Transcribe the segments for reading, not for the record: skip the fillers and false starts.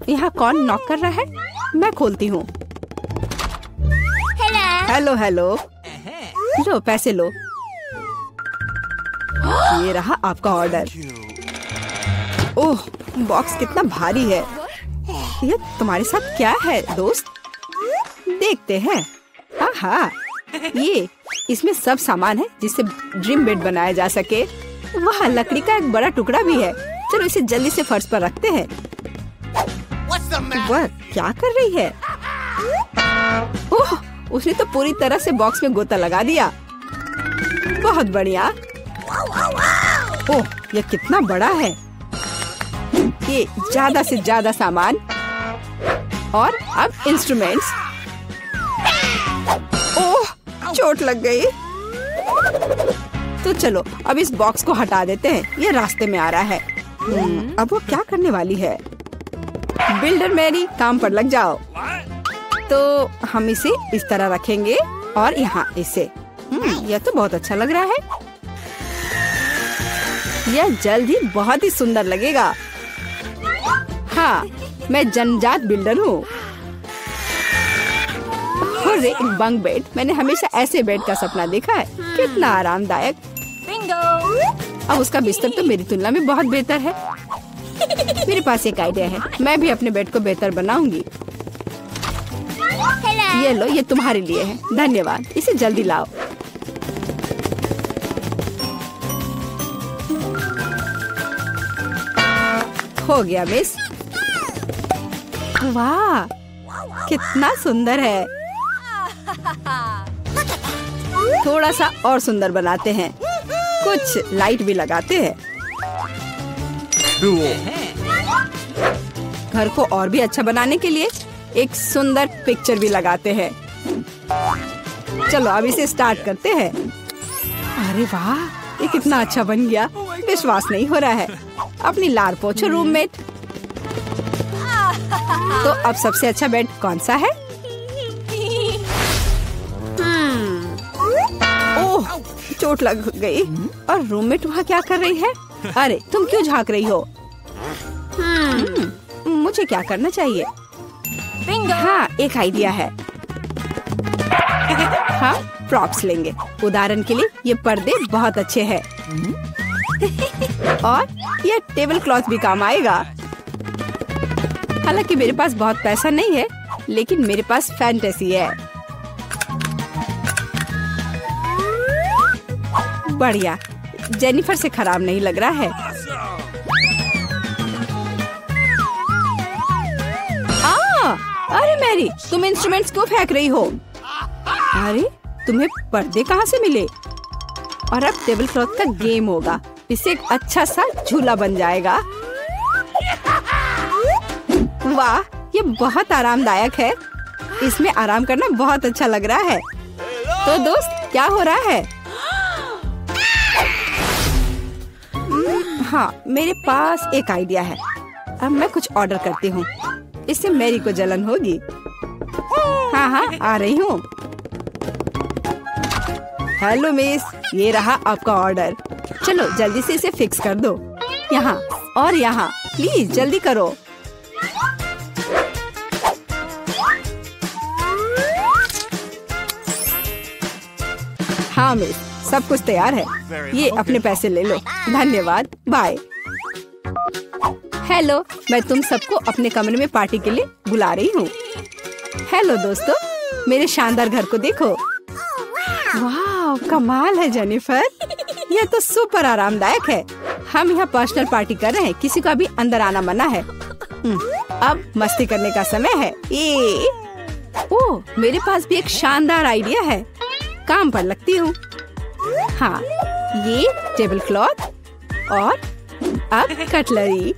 यहाँ कौन नॉक कर रहा है? मैं खोलती हूँ। Hello hello. लो पैसे लो। ये रहा आपका ऑर्डर। ओह, बॉक्स कितना भारी है। ये तुम्हारे साथ क्या है दोस्त? देखते हैं। आहा, ये इसमें सब सामान है जिससे ड्रीम बेड बनाया जा सके। वहाँ लकड़ी का एक बड़ा टुकड़ा भी है। चलो इसे जल्दी से फर्श पर रखते हैं। वह क्या कर रही है? ओह, उसने तो पूरी तरह से बॉक्स में गोता लगा दिया। बहुत बढ़िया। ओह, ये कितना बड़ा है। ये ज्यादा से ज्यादा सामान और अब इंस्ट्रूमेंट्स। ओह, चोट लग गई। तो चलो अब इस बॉक्स को हटा देते हैं। ये रास्ते में आ रहा है। अब वो क्या करने वाली है? बिल्डर मैरी, काम पर लग जाओ। तो हम इसे इस तरह रखेंगे और यहाँ इसे। यह तो बहुत अच्छा लग रहा है। यह जल्द ही बहुत ही सुंदर लगेगा। हाँ, मैं जन्मजात बिल्डर हूँ। एक बंक बेड। मैंने हमेशा ऐसे बेड का सपना देखा है। कितना आरामदायक। अब उसका बिस्तर तो मेरी तुलना में बहुत बेहतर है। मेरे पास एक आइडिया है। मैं भी अपने बेड को बेहतर बनाऊंगी। ये लो, ये तुम्हारे लिए है। धन्यवाद। इसे जल्दी लाओ। हो गया मिस। वाह, कितना सुंदर है। थोड़ा सा और सुंदर बनाते हैं। कुछ लाइट भी लगाते हैं। घर को और भी अच्छा बनाने के लिए एक सुंदर पिक्चर भी लगाते हैं। चलो अब इसे स्टार्ट करते हैं। अरे वाह, ये कितना अच्छा बन गया। विश्वास नहीं हो रहा है। अपनी लार पोछो रूममेट। तो अब सबसे अच्छा बेड कौन सा है? ओह, चोट लग गई। और रूममेट वहाँ क्या कर रही है? अरे तुम क्यों झांक रही हो? मुझे क्या करना चाहिए? हाँ, एक आइडिया है। हाँ, प्रॉप्स लेंगे। उदाहरण के लिए ये पर्दे बहुत अच्छे हैं। और ये टेबल क्लॉथ भी काम आएगा। हालांकि मेरे पास बहुत पैसा नहीं है, लेकिन मेरे पास फैंटेसी है। बढ़िया, जेनिफर से खराब नहीं लग रहा है। अरे मैरी, तुम इंस्ट्रूमेंट्स क्यों फेंक रही हो? अरे तुम्हें पर्दे कहाँ से मिले? और अब टेबल क्लॉथ का गेम होगा। इससे एक अच्छा सा झूला बन जाएगा। वाह, ये बहुत आरामदायक है। इसमें आराम करना बहुत अच्छा लग रहा है। तो दोस्त, क्या हो रहा है? हाँ, मेरे पास एक आइडिया है। अब मैं कुछ ऑर्डर करती हूँ। इससे मैरी को जलन होगी। हाँ हाँ, आ रही हूँ। हेलो मिस, ये रहा आपका ऑर्डर। चलो जल्दी से इसे फिक्स कर दो। यहाँ और यहाँ, प्लीज जल्दी करो। हाँ मिस, सब कुछ तैयार है। ये अपने पैसे ले लो। धन्यवाद, बाय। हेलो, मैं तुम सबको अपने कमरे में पार्टी के लिए बुला रही हूँ। हेलो दोस्तों, मेरे शानदार घर को देखो। वाह, कमाल है जेनिफर। यह तो सुपर आरामदायक है। हम यहाँ पर्सनल पार्टी कर रहे हैं। किसी का भी अंदर आना मना है। अब मस्ती करने का समय है। ये ओह, मेरे पास भी एक शानदार आइडिया है। काम पर लगती हूँ। हाँ, ये टेबल क्लॉथ और अब कटलरी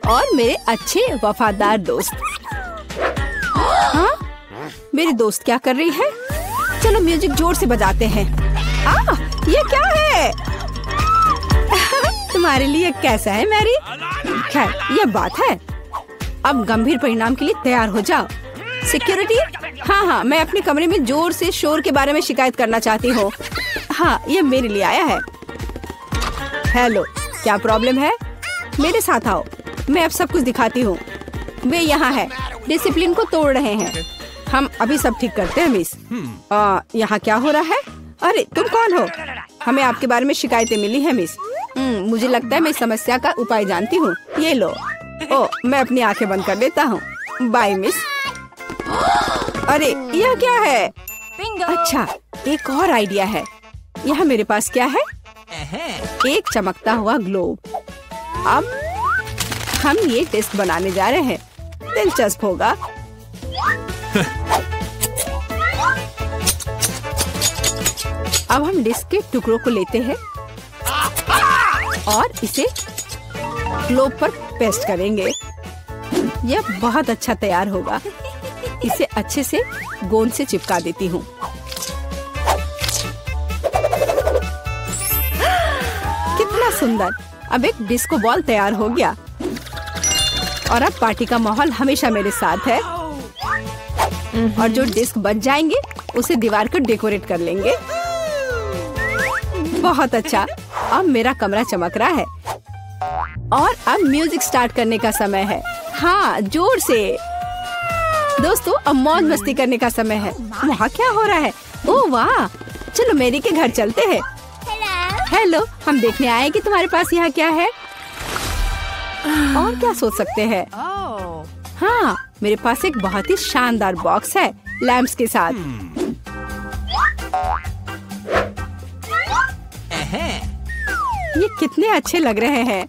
और मेरे अच्छे वफादार दोस्त। हाँ, मेरी दोस्त क्या कर रही है? चलो म्यूजिक जोर से बजाते हैं। ये क्या है? तुम्हारे लिए कैसा है मैरी? खैर, ये बात है। अब गंभीर परिणाम के लिए तैयार हो जाओ। सिक्योरिटी, हाँ, मैं अपने कमरे में जोर से शोर के बारे में शिकायत करना चाहती हूँ। हाँ, ये मेरे लिए आया है। हेलो, क्या प्रॉब्लम है? मेरे साथ आओ, मैं अब सब कुछ दिखाती हूँ। वे यहाँ है, डिसिप्लिन को तोड़ रहे हैं। हम अभी सब ठीक करते हैं मिस। यहाँ क्या हो रहा है? अरे तुम कौन हो? हमें आपके बारे में शिकायतें मिली है मिस। मुझे लगता है मैं इस समस्या का उपाय जानती हूँ। ये लो। मैं अपनी आंखें बंद कर लेता हूँ। Bye miss. अरे यह क्या है? अच्छा, एक और आइडिया है। यहाँ मेरे पास क्या है? एक चमकता हुआ ग्लोब। अब हम ये टेस्ट बनाने जा रहे हैं। दिलचस्प होगा। अब हम डिस्क के टुकड़ों को लेते हैं और इसे ग्लोब पर पेस्ट करेंगे। यह बहुत अच्छा तैयार होगा। इसे अच्छे से गोंद से चिपका देती हूँ। कितना सुंदर। अब एक डिस्को बॉल तैयार हो गया और अब पार्टी का माहौल हमेशा मेरे साथ है। और जो डिस्क बच जाएंगे उसे दीवार को डेकोरेट कर लेंगे। बहुत अच्छा। अब मेरा कमरा चमक रहा है और अब म्यूजिक स्टार्ट करने का समय है। हाँ, जोर से। दोस्तों, अब मौज मस्ती करने का समय है। वहाँ क्या हो रहा है? ओह वाह, चलो मेरी के घर चलते हैं। हेलो, हम देखने आए कि तुम्हारे पास यहाँ क्या है। और क्या सोच सकते हैं? हाँ, मेरे पास एक बहुत ही शानदार बॉक्स है लैंप्स के साथ। ये कितने अच्छे लग रहे हैं।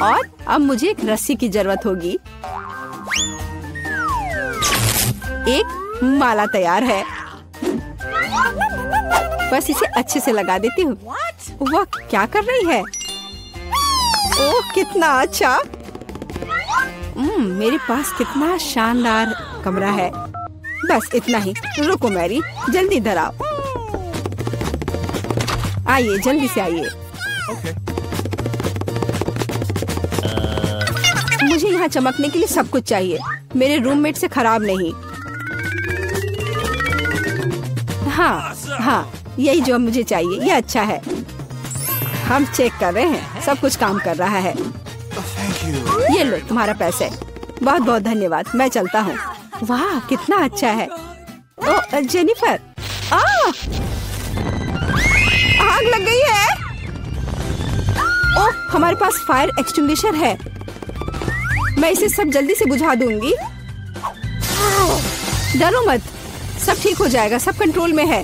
और अब मुझे एक रस्सी की जरूरत होगी। एक माला तैयार है। बस इसे अच्छे से लगा देती हूँ। वह क्या कर रही है? ओह कितना अच्छा। मेरे पास कितना शानदार कमरा है। बस इतना ही। रुको मैरी, जल्दी इधर आओ। आइए, जल्दी से आइए। मुझे यहाँ चमकने के लिए सब कुछ चाहिए। मेरे रूममेट से खराब नहीं। हाँ, यही जो मुझे चाहिए। ये अच्छा है। हम चेक कर रहे हैं, सब कुछ काम कर रहा है। ये लो तुम्हारा पैसे। बहुत बहुत धन्यवाद। मैं चलता हूँ। वाह कितना अच्छा है। ओह जेनिफर, आग लग गई है। ओह, हमारे पास फायर एक्सटिंग्विशर है। मैं इसे सब जल्दी से बुझा दूंगी। डरो मत, सब ठीक हो जाएगा। सब कंट्रोल में है।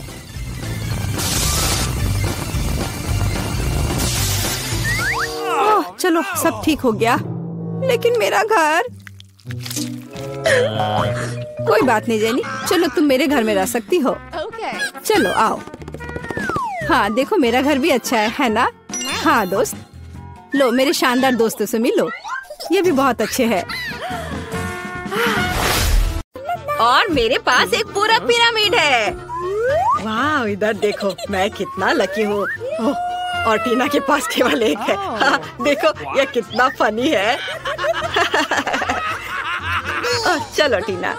ओह, चलो सब ठीक हो गया। लेकिन मेरा घर। कोई बात नहीं जेनी, चलो तुम मेरे घर में रह सकती हो। चलो आओ। हाँ देखो, मेरा घर भी अच्छा है ना? हाँ दोस्त, लो मेरे शानदार दोस्तों से मिलो। ये भी बहुत अच्छे हैं। और मेरे पास एक पूरा पिरामिड है। वाह, इधर देखो, मैं कितना लकी हूँ। और टीना के पास केवल एक है। हाँ, देखो ये कितना फनी है। चलो टीना,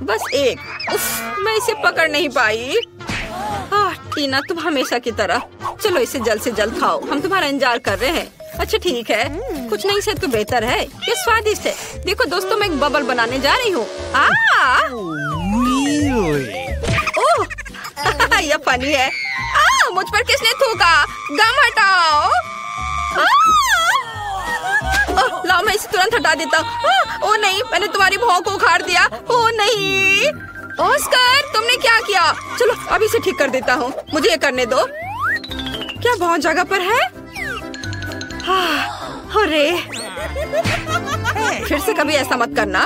बस एक। मैं इसे पकड़ नहीं पाई। टीना, तुम हमेशा की तरह। चलो इसे जल्द से जल्द खाओ, हम तुम्हारा इंतजार कर रहे हैं। अच्छा ठीक है, कुछ नहीं से तो बेहतर है। ये स्वादिष्ट है। देखो दोस्तों, मैं एक बबल बनाने जा रही हूँ। ओह यह फनी है। मुझ पर किसने थूका? गम हटाओ। लाओ, मैं इसे तुरंत हटा देता हूँ। ओह नहीं, मैंने तुम्हारी भौं को उखाड़ दिया। ओह नहीं ऑस्कर, तुमने क्या किया? चलो अभी इसे ठीक कर देता हूँ। मुझे ये करने दो। क्या बहुत जगह पर है? अरे फिर से कभी ऐसा मत करना।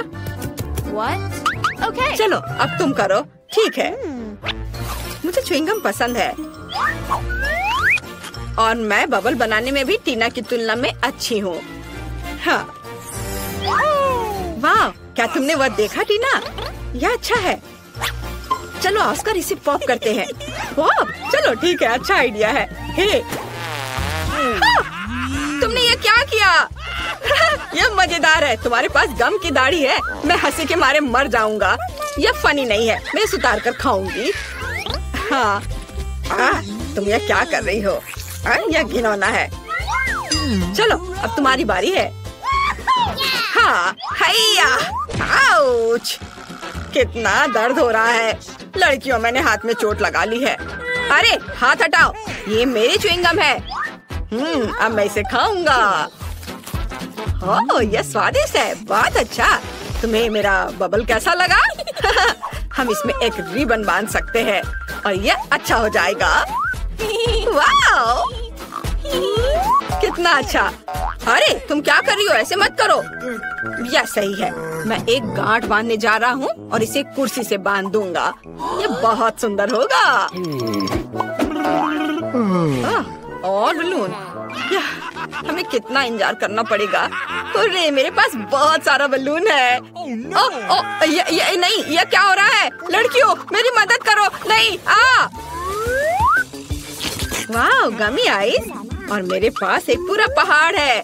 Okay. चलो अब तुम करो। ठीक है, मुझे च्युइंगम पसंद है और मैं बबल बनाने में भी टीना की तुलना में अच्छी हूँ। हाँ, वाह, क्या तुमने वह देखा टीना? यह अच्छा है। चलो ऑस्कर, इसे पॉप करते हैं। पॉप? चलो ठीक है, अच्छा आइडिया है। हे, तुमने ये क्या किया? यह मजेदार है। तुम्हारे पास गम की दाढ़ी है। मैं हंसी के मारे मर जाऊंगा। यह फनी नहीं है। मैं इसे उतार कर खाऊंगी। हाँ, तुम ये क्या कर रही हो? यह घिनौना है। चलो अब तुम्हारी बारी है। हाँ, हैया, आउच! कितना दर्द हो रहा है। लड़कियों, मैंने हाथ में चोट लगा ली है। अरे हाथ हटाओ, ये मेरी च्युइंगम है। अब मैं इसे खाऊंगा। ओह, यह स्वादिष्ट है। बहुत अच्छा। तुम्हें मेरा बबल कैसा लगा? हम इसमें एक रिबन बांध सकते हैं और यह अच्छा हो जाएगा। वाह! कितना अच्छा। अरे तुम क्या कर रही हो? ऐसे मत करो। यह सही है। मैं एक गांठ बांधने जा रहा हूँ और इसे कुर्सी से बांध दूंगा। ये बहुत सुंदर होगा। और बलून, हमें कितना इंतजार करना पड़ेगा। अरे मेरे पास बहुत सारा बलून है। ये नहीं, ये क्या हो रहा है? लड़कियों, मेरी मदद करो। नहीं, वाह, गमी आइस। और मेरे पास एक पूरा पहाड़ है।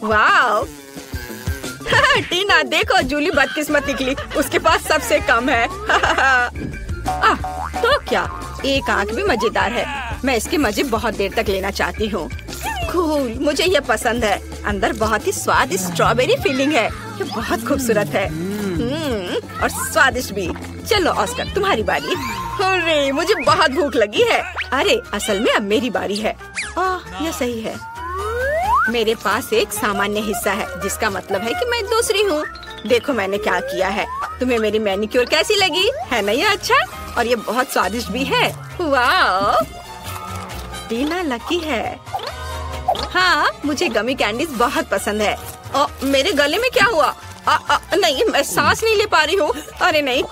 वाह! टीना देखो, जूली बदकिस्मत निकली। उसके पास सबसे कम है। तो क्या, एक आंख भी मजेदार है। मैं इसके मजे बहुत देर तक लेना चाहती हूँ। कूल, मुझे ये पसंद है। अंदर बहुत ही स्वादिष्ट स्ट्रॉबेरी फीलिंग है। ये बहुत खूबसूरत है। और स्वादिष्ट भी। चलो ऑस्कर, तुम्हारी बारी। अरे मुझे बहुत भूख लगी है। अरे असल में अब मेरी बारी है। यह सही है। मेरे पास एक सामान्य हिस्सा है, जिसका मतलब है कि मैं दूसरी हूँ। देखो मैंने क्या किया है। तुम्हें मेरी मैनिक्योर कैसी लगी? है ना ये अच्छा? और ये बहुत स्वादिष्ट भी है। वाह! टीना लकी है। हाँ, मुझे गमी कैंडीज बहुत पसंद है। मेरे गले में क्या हुआ? नहीं, मैं सांस नहीं ले पा रही हूँ। अरे नहीं,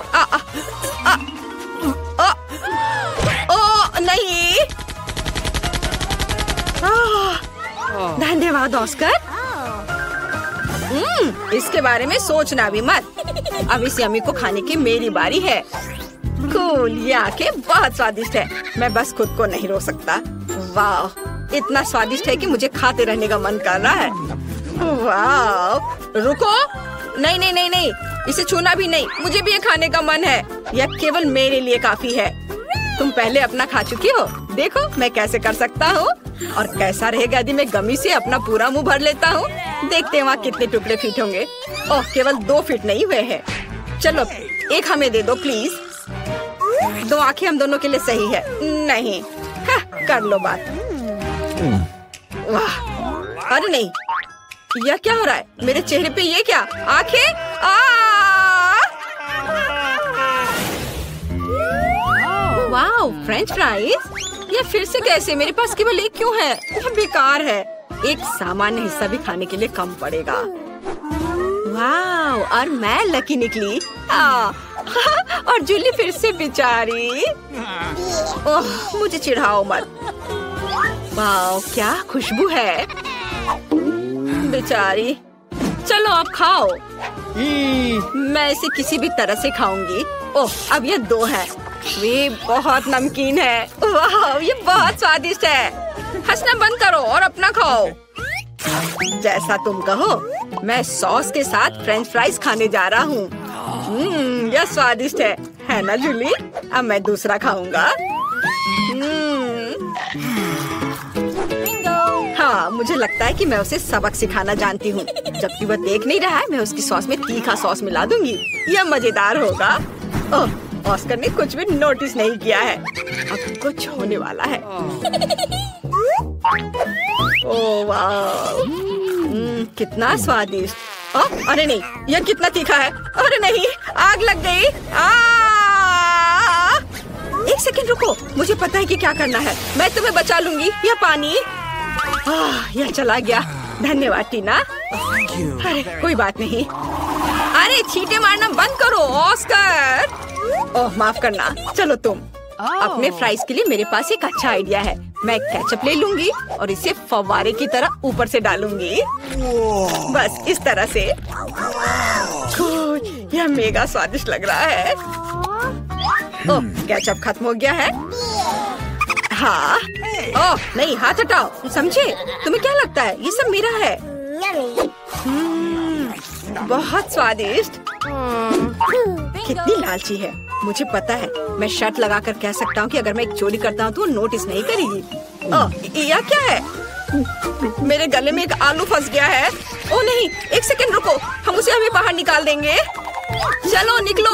नहीं। धन्यवाद ऑस्कर। इसके बारे में सोचना भी मत। अब इस यम्मी को खाने की मेरी बारी है। कूल, ये आंखें बहुत स्वादिष्ट है। मैं बस खुद को नहीं रोक सकता। वाह, इतना स्वादिष्ट है कि मुझे खाते रहने का मन कर रहा है। वाह! रुको, नहीं नहीं नहीं नहीं, इसे छूना भी नहीं। मुझे भी ये खाने का मन है। यह केवल मेरे लिए काफी है। तुम पहले अपना खा चुकी हो। देखो मैं कैसे कर सकता हूँ। और कैसा रहेगा यदि मैं गमी से अपना पूरा मुंह भर लेता हूँ। देखते हैं वहाँ कितने टुकड़े फिट होंगे। ओह, केवल 2 फिट नहीं हुए हैं। चलो एक हमें दे दो प्लीज। 2 आंखें हम दोनों के लिए सही है। नहीं, कर लो बात। वाह! अरे नहीं, यह क्या हो रहा है? मेरे चेहरे पे ये क्या? आंखें? वाह, फ्रेंच फ्राइज। ये फिर से कैसे? मेरे पास केवल एक क्यों है? यह बेकार है। एक सामान्य हिस्सा भी खाने के लिए कम पड़ेगा। वाह, और मैं लकी निकली। और जूली फिर से बेचारी। ओह, मुझे चिढ़ाओ मत। वाह, क्या खुशबू है। बेचारी। चलो अब खाओ। मैं इसे किसी भी तरह से खाऊंगी। ओह, अब ये 2 है। वे बहुत नमकीन है। वाह, ये बहुत स्वादिष्ट है। हंसना बंद करो और अपना खाओ। जैसा तुम कहो। मैं सॉस के साथ फ्रेंच फ्राइज खाने जा रहा हूँ। यह स्वादिष्ट है ना जूली? अब मैं दूसरा खाऊंगा। हाँ, मुझे लगता है कि मैं उसे सबक सिखाना जानती हूँ। जबकि वह देख नहीं रहा है, मैं उसकी सॉस में तीखा सॉस मिला दूंगी। यह मजेदार होगा। ओह, ऑस्कर ने कुछ भी नोटिस नहीं किया है। अब कुछ होने वाला है। ओह वाह, कितना स्वादिष्ट। अरे नहीं, यह कितना तीखा है। अरे नहीं, आग लग गई। एक सेकंड रुको, मुझे पता है कि क्या करना है। मैं तुम्हें बचा लूंगी। यह पानी। यह चला गया। धन्यवाद टीना। अरे कोई बात नहीं। अरे छींटे मारना बंद करो ऑस्कर। ओह माफ करना। चलो तुम। अपने फ्राइज के लिए मेरे पास एक अच्छा आइडिया है। मैं केचप ले लूंगी और इसे फव्वारे की तरह ऊपर से डालूंगी। बस इस तरह से। यह मेगा स्वादिष्ट लग रहा है। ओह, केचप खत्म हो गया है। हाँ। ओह नहीं, हाथ हटाओ। समझे? तुम्हें क्या लगता है ये सब मेरा है? बहुत स्वादिष्ट। कितनी लालची है। मुझे पता है, मैं शर्त लगा कर कह सकता हूँ कि अगर मैं एक चोरी करता हूँ तो वो नोटिस नहीं करेगी। यह क्या है? मेरे गले में एक आलू फंस गया है। ओ नहीं, एक सेकंड रुको, हम उसे अभी बाहर निकाल देंगे। चलो निकलो।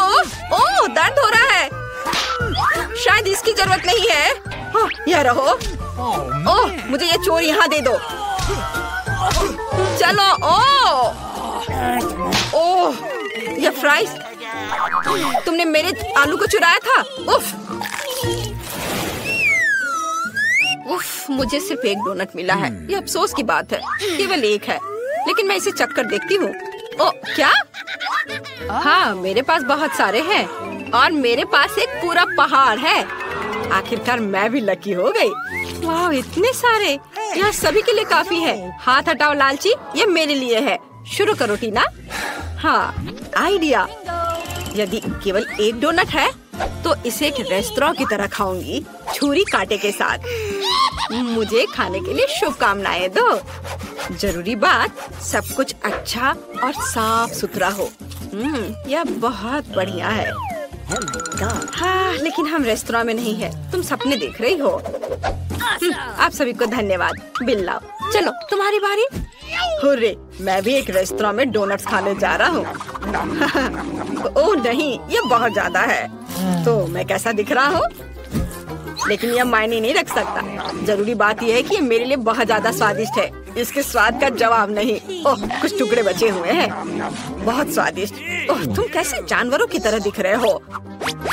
ओह, दर्द हो रहा है। शायद इसकी जरूरत नहीं है। हाँ, यह रहो। ओह, मुझे ये चोर यहाँ दे दो। चलो। ओह, ये फ्राइज, तुमने मेरे आलू को चुराया था। उफ, मुझे सिर्फ एक डोनट मिला है। ये अफसोस की बात है, केवल एक है, लेकिन मैं इसे चख कर देखती हूँ। ओ, क्या? हाँ, मेरे पास बहुत सारे हैं और मेरे पास एक पूरा पहाड़ है। आखिरकार मैं भी लकी हो गई। वाह, इतने सारे, यह सभी के लिए काफी है। हाथ हटाओ लालची, ये मेरे लिए है। शुरू करो टीना। हाँ, आइडिया। यदि केवल एक डोनट है तो इसे एक रेस्तरां की तरह खाऊंगी, छुरी कांटे के साथ। मुझे खाने के लिए शुभकामनाएं दो। जरूरी बात, सब कुछ अच्छा और साफ सुथरा हो। यह बहुत बढ़िया है। हाँ, लेकिन हम रेस्तरां में नहीं है, तुम सपने देख रही हो। आप सभी को धन्यवाद। बिल लाओ। चलो, तुम्हारी बारी। हुर्रे, मैं भी एक रेस्तरां में डोनट्स खाने जा रहा हूँ। ओह नहीं, ये बहुत ज्यादा है। तो मैं कैसा दिख रहा हूँ? लेकिन यह मायने नहीं रख सकता। जरूरी बात यह है कि ये मेरे लिए बहुत ज्यादा स्वादिष्ट है। इसके स्वाद का जवाब नहीं। ओह, कुछ टुकड़े बचे हुए हैं। बहुत स्वादिष्ट। ओह, तुम कैसे जानवरों की तरह दिख रहे हो?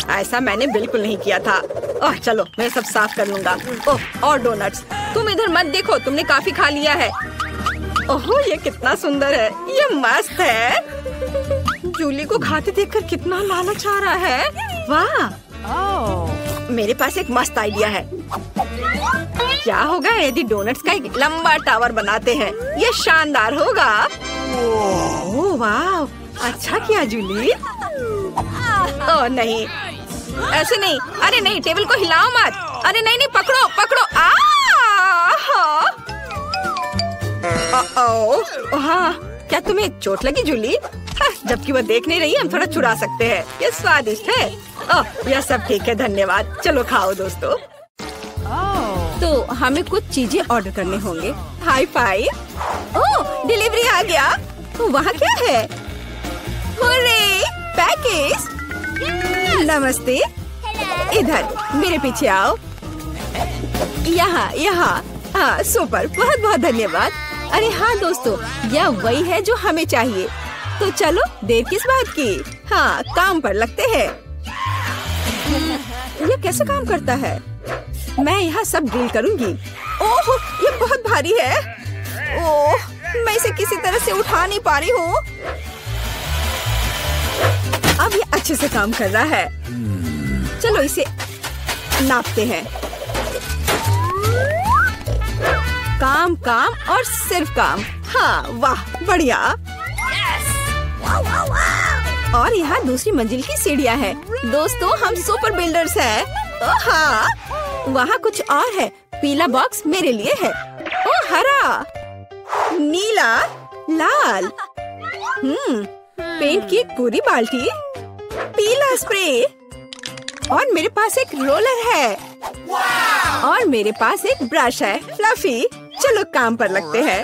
ऐसा मैंने बिल्कुल नहीं किया था। ओह, चलो, मैं सब साफ कर लूंगा। ओह, और डोनट्स। तुम इधर मत देखो, तुमने काफी खा लिया है। ओह, ये कितना सुंदर है। ये मस्त है। जूली को खाते देखकर कितना लालच आ रहा है। वाह, मेरे पास एक मस्त आइडिया है। क्या होगा यदि डोनट्स का एक लंबा टावर बनाते हैं? ये शानदार होगा। ओह वाह, अच्छा किया जूली। ओह नहीं, ऐसे नहीं। अरे नहीं, टेबल को हिलाओ मत। अरे नहीं नहीं, पकड़ो पकड़ो। हाँ, क्या तुम्हें चोट लगी जूली? जबकि वो देख नहीं रही, हम थोड़ा चुरा सकते हैं। ये स्वादिष्ट है। ओह, यह सब ठीक है, धन्यवाद। चलो खाओ दोस्तों। तो हमें कुछ चीजें ऑर्डर करने होंगे। Hi fi. ओह, डिलीवरी आ गया। वहाँ क्या है? Hurray, package. नमस्ते। इधर मेरे पीछे आओ। यहाँ यहाँ। हाँ, सुपर, बहुत बहुत धन्यवाद। अरे हाँ दोस्तों, यह वही है जो हमें चाहिए। तो चलो, देर किस बात की? हाँ, काम पर लगते हैं। यह कैसे काम करता है? मैं यहाँ सब ड्रिल करूँगी। ओह, ये बहुत भारी है। ओह, मैं इसे किसी तरह से उठा नहीं पा रही हूँ। अब ये अच्छे से काम कर रहा है। चलो इसे नापते हैं। काम काम और सिर्फ काम। हाँ, वाह, बढ़िया। और यहाँ दूसरी मंजिल की सीढ़ियाँ हैं। दोस्तों, हम सुपर बिल्डर्स हैं। हाँ, वहाँ कुछ और है। पीला बॉक्स मेरे लिए है। ओह, हरा, नीला, लाल। पेंट की एक पूरी बाल्टी, पीला स्प्रे, और मेरे पास एक रोलर है। और मेरे पास एक ब्रश है, फ्लफी। चलो काम पर लगते हैं।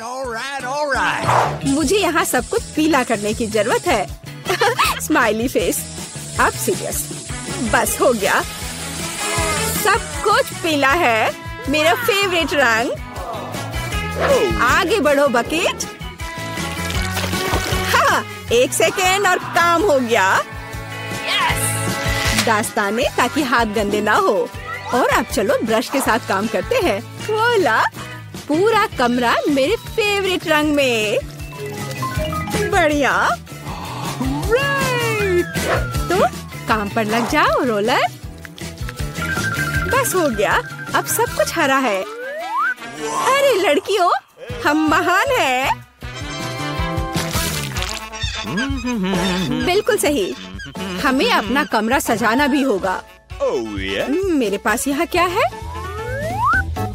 मुझे यहाँ सब कुछ पीला करने की जरूरत है। Smiley face. अब सीरियस। बस हो गया। सब कुछ पीला है, मेरा फेवरेट रंग। आगे बढ़ो बकेट। हाँ, 1 सेकेंड और काम हो गया। दास्ताने, ताकि हाथ गंदे ना हो। और अब चलो ब्रश के साथ काम करते हैं। बोला, पूरा कमरा मेरे फेवरेट रंग में। बढ़िया। तो काम पर लग जाओ रोलर। बस हो गया, अब सब कुछ हरा है। अरे लड़कियों, हम महान हैं। बिल्कुल सही। हमें अपना कमरा सजाना भी होगा। मेरे पास यहाँ क्या है?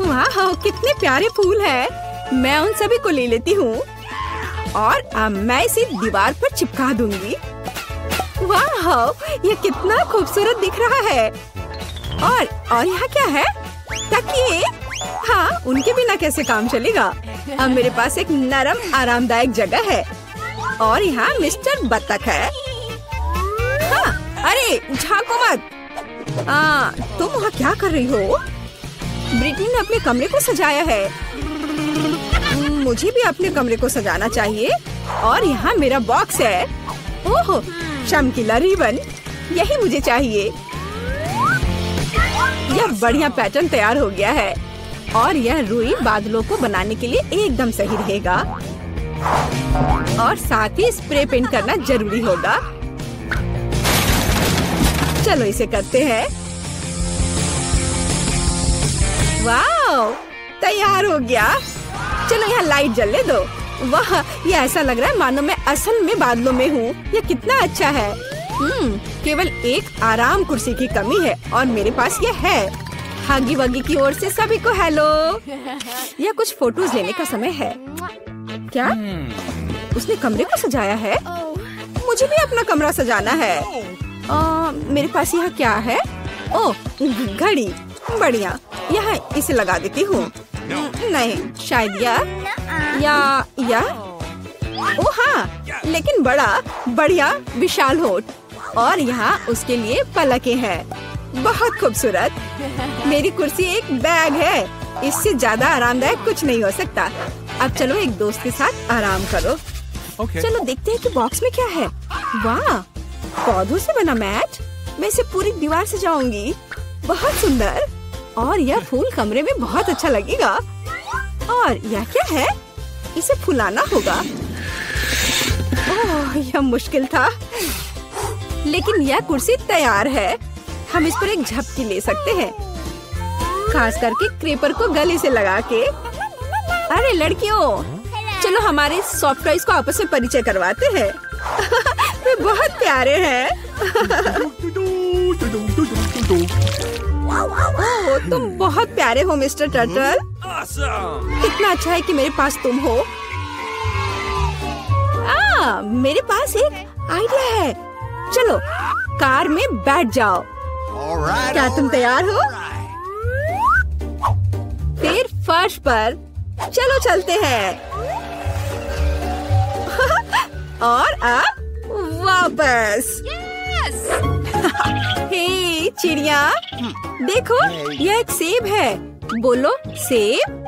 वाह, कितने प्यारे फूल हैं। मैं उन सभी को ले लेती हूँ और अब मैं इसे दीवार पर चिपका दूंगी। वाह, ये कितना खूबसूरत दिख रहा है। और यहाँ क्या है? तकिए। हाँ, उनके बिना कैसे काम चलेगा। अब मेरे पास एक नरम आरामदायक जगह है और यहाँ मिस्टर बत्तख है। हाँ, अरे झांको मत। तुम वहाँ क्या कर रही हो? ब्रिटनी ने अपने कमरे को सजाया है। मुझे भी अपने कमरे को सजाना चाहिए। और यहाँ मेरा बॉक्स है। ओह, चमकीला रिबन, यही मुझे चाहिए। यह बढ़िया पैटर्न तैयार हो गया है और यह रुई बादलों को बनाने के लिए एकदम सही रहेगा। और साथ ही स्प्रे पेंट करना जरूरी होगा। चलो इसे करते हैं। वाह, तैयार हो गया। चलो यहाँ लाइट जलने दो। वाह, ये ऐसा लग रहा है मानो मैं असल में बादलों में हूँ। ये कितना अच्छा है। केवल एक आराम कुर्सी की कमी है और मेरे पास ये है। हागी वागी की ओर से सभी को हेलो। यह कुछ फोटोज लेने का समय है। क्या उसने कमरे को सजाया है? मुझे भी अपना कमरा सजाना है। मेरे पास यहाँ क्या है? ओह, घड़ी, बढ़िया। यहाँ इसे लगा देती हूँ। नहीं, शायद या ओह हाँ, लेकिन बड़ा बढ़िया विशाल होठ। और यहाँ उसके लिए पलकें हैं। बहुत खूबसूरत। मेरी कुर्सी एक बैग है। इससे ज्यादा आरामदायक कुछ नहीं हो सकता। अब चलो एक दोस्त के साथ आराम करो। चलो देखते हैं कि बॉक्स में क्या है। वाह, पौधों से बना मैट। मैं इसे पूरी दीवार सजाऊंगी। बहुत सुंदर। और यह फूल कमरे में बहुत अच्छा लगेगा। और यह क्या है? इसे फुलाना होगा। ओह, यह मुश्किल था, लेकिन यह कुर्सी तैयार है। हम इस पर एक झपकी ले सकते हैं, खास करके क्रेपर को गले से लगा के। अरे लड़कियों, चलो हमारे सॉफ्ट टॉयज को आपस में परिचय करवाते हैं। वे बहुत प्यारे हैं। ओह, तुम बहुत प्यारे हो मिस्टर टर्टल। कितना अच्छा है कि मेरे पास तुम हो। मेरे पास एक आइडिया है। चलो कार में बैठ जाओ। क्या तुम तैयार हो? फिर फर्श पर चलो चलते हैं। और अब वापस। हे चिड़िया, देखो यह एक सेब है। बोलो सेब।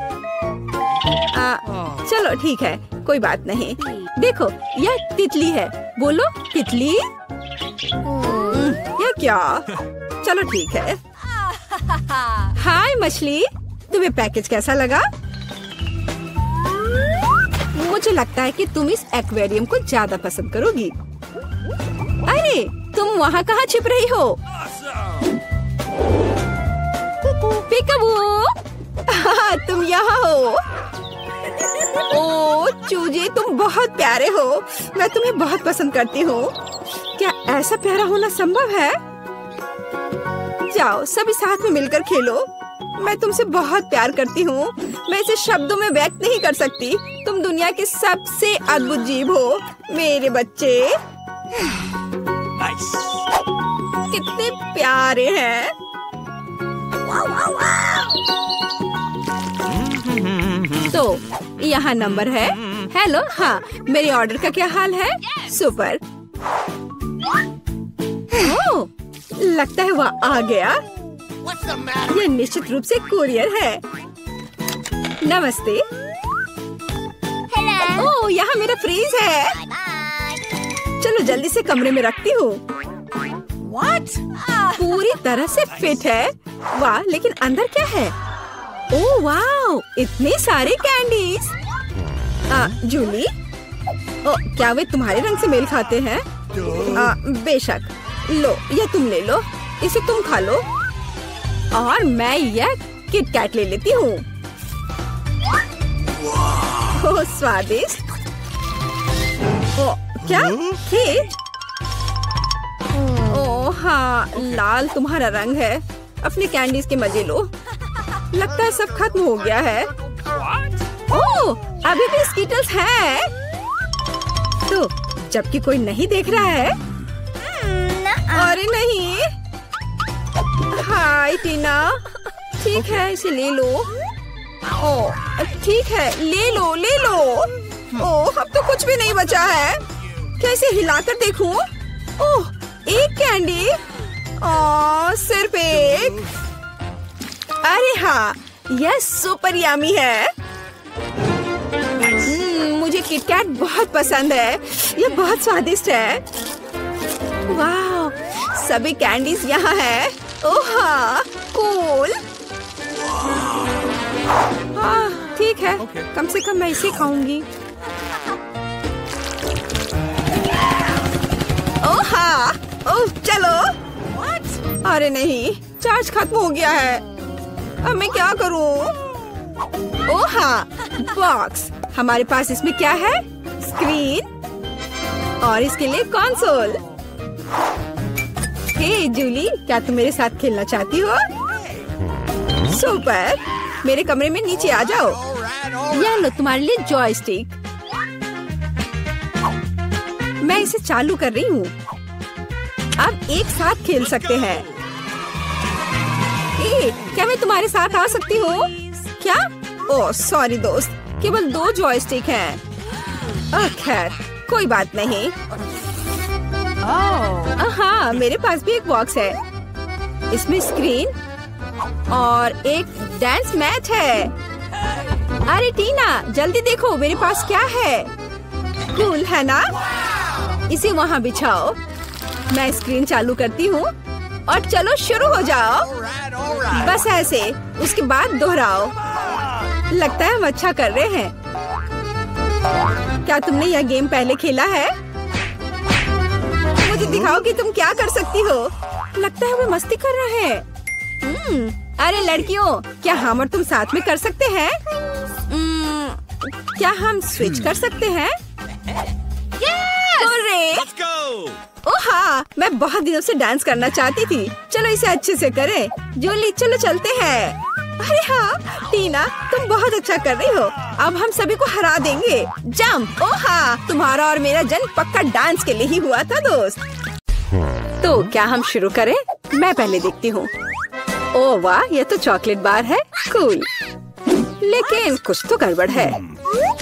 चलो ठीक है, कोई बात नहीं। देखो यह तितली है। बोलो तितली। यह क्या? चलो ठीक है। हाय मछली, तुम्हें पैकेज कैसा लगा? मुझे लगता है कि तुम इस एक्वेरियम को ज्यादा पसंद करोगी। अरे तुम वहाँ कहाँ छिप रही हो? पिकाबू, तुम यहाँ हो। ओ चूजे, तुम बहुत प्यारे हो। मैं तुम्हें बहुत पसंद करती हूँ। क्या ऐसा प्यारा होना संभव है? जाओ सभी साथ में मिलकर खेलो। मैं तुमसे बहुत प्यार करती हूँ। मैं इसे शब्दों में व्यक्त नहीं कर सकती। तुम दुनिया के सबसे अद्भुत जीव हो मेरे बच्चे। कितने प्यारे हैं। तो यहाँ नंबर है। हेलो, हाँ मेरे ऑर्डर का क्या हाल है? सुपर। ओह, लगता है वह आ गया। ये निश्चित रूप से कुरियर है। नमस्ते। ओह, यहाँ मेरा फ्रीज है। चलो जल्दी से कमरे में रखती हूँ। पूरी तरह से फिट है। वाह, लेकिन अंदर क्या है? ओह वाह, इतने सारे कैंडीज। जूली, क्या वे तुम्हारे रंग से मेल खाते हैं? बेशक। लो, यह तुम ले लो। इसे तुम खा लो। और मैं यह किट कैट ले लेती हूँ। ओह स्वादिष्ट। क्या केक? ओह हाँ, लाल तुम्हारा रंग है। अपने कैंडीज के मजे लो। लगता है सब खत्म हो गया है। ओह, अभी भी स्कीटल्स हैं। तो जबकि कोई नहीं देख रहा है। अरे नहीं। हाय टीना, ठीक है इसे ले लो। ओह ठीक है, ले लो ले लो। ओह अब तो कुछ भी नहीं बचा है। कैसे हिलाकर देखूं? ओह एक कैंडी। ओह सिर्फ एक। अरे हाँ, यह सुपर यम्मी है। मुझे किटकैट बहुत पसंद है, ये बहुत स्वादिष्ट है। वाह, सभी कैंडीज यहाँ है। ओह हाँ, कूल। हाँ ठीक है, कम से कम मैं इसे खाऊंगी। ओह हाँ, ओह चलो। अरे नहीं, चार्ज खत्म हो गया है। अब मैं क्या करूं? ओह हाँ, बॉक्स। हमारे पास इसमें क्या है? स्क्रीन और इसके लिए कंसोल। हे जूली, क्या तुम मेरे साथ खेलना चाहती हो? सुपर, मेरे कमरे में नीचे आ जाओ। यह लो तुम्हारे लिए जॉयस्टिक। मैं इसे चालू कर रही हूँ। अब एक साथ खेल सकते हैं। क्या मैं तुम्हारे साथ आ सकती हूँ? क्या? ओह सॉरी दोस्त, केवल 2 जॉयस्टिक हैं। खैर कोई बात नहीं। हाँ मेरे पास भी एक बॉक्स है। इसमें स्क्रीन और एक डांस मैच है। अरे टीना जल्दी देखो मेरे पास क्या है। कूल है ना? इसे वहाँ बिछाओ। मैं स्क्रीन चालू करती हूँ और चलो शुरू हो जाओ। बस ऐसे, उसके बाद दोहराओ। लगता है हम अच्छा कर रहे हैं। क्या तुमने यह गेम पहले खेला है? मुझे दिखाओ कि तुम क्या कर सकती हो। लगता है वे मस्ती कर रहे हैं। अरे लड़कियों, क्या हम और तुम साथ में कर सकते हैं? क्या हम स्विच कर सकते हैं? Let's go! ओह हाँ, मैं बहुत दिनों से डांस करना चाहती थी। चलो इसे अच्छे से करें। जूली चलो चलते हैं। अरे हाँ टीना, तुम बहुत अच्छा कर रही हो। अब हम सभी को हरा देंगे। जंप। ओह हाँ, तुम्हारा और मेरा जन्म पक्का डांस के लिए ही हुआ था दोस्त। तो क्या हम शुरू करें? मैं पहले देखती हूँ। ओह वाह, ये तो चॉकलेट बार है। कूल, लेकिन कुछ तो गड़बड़ है।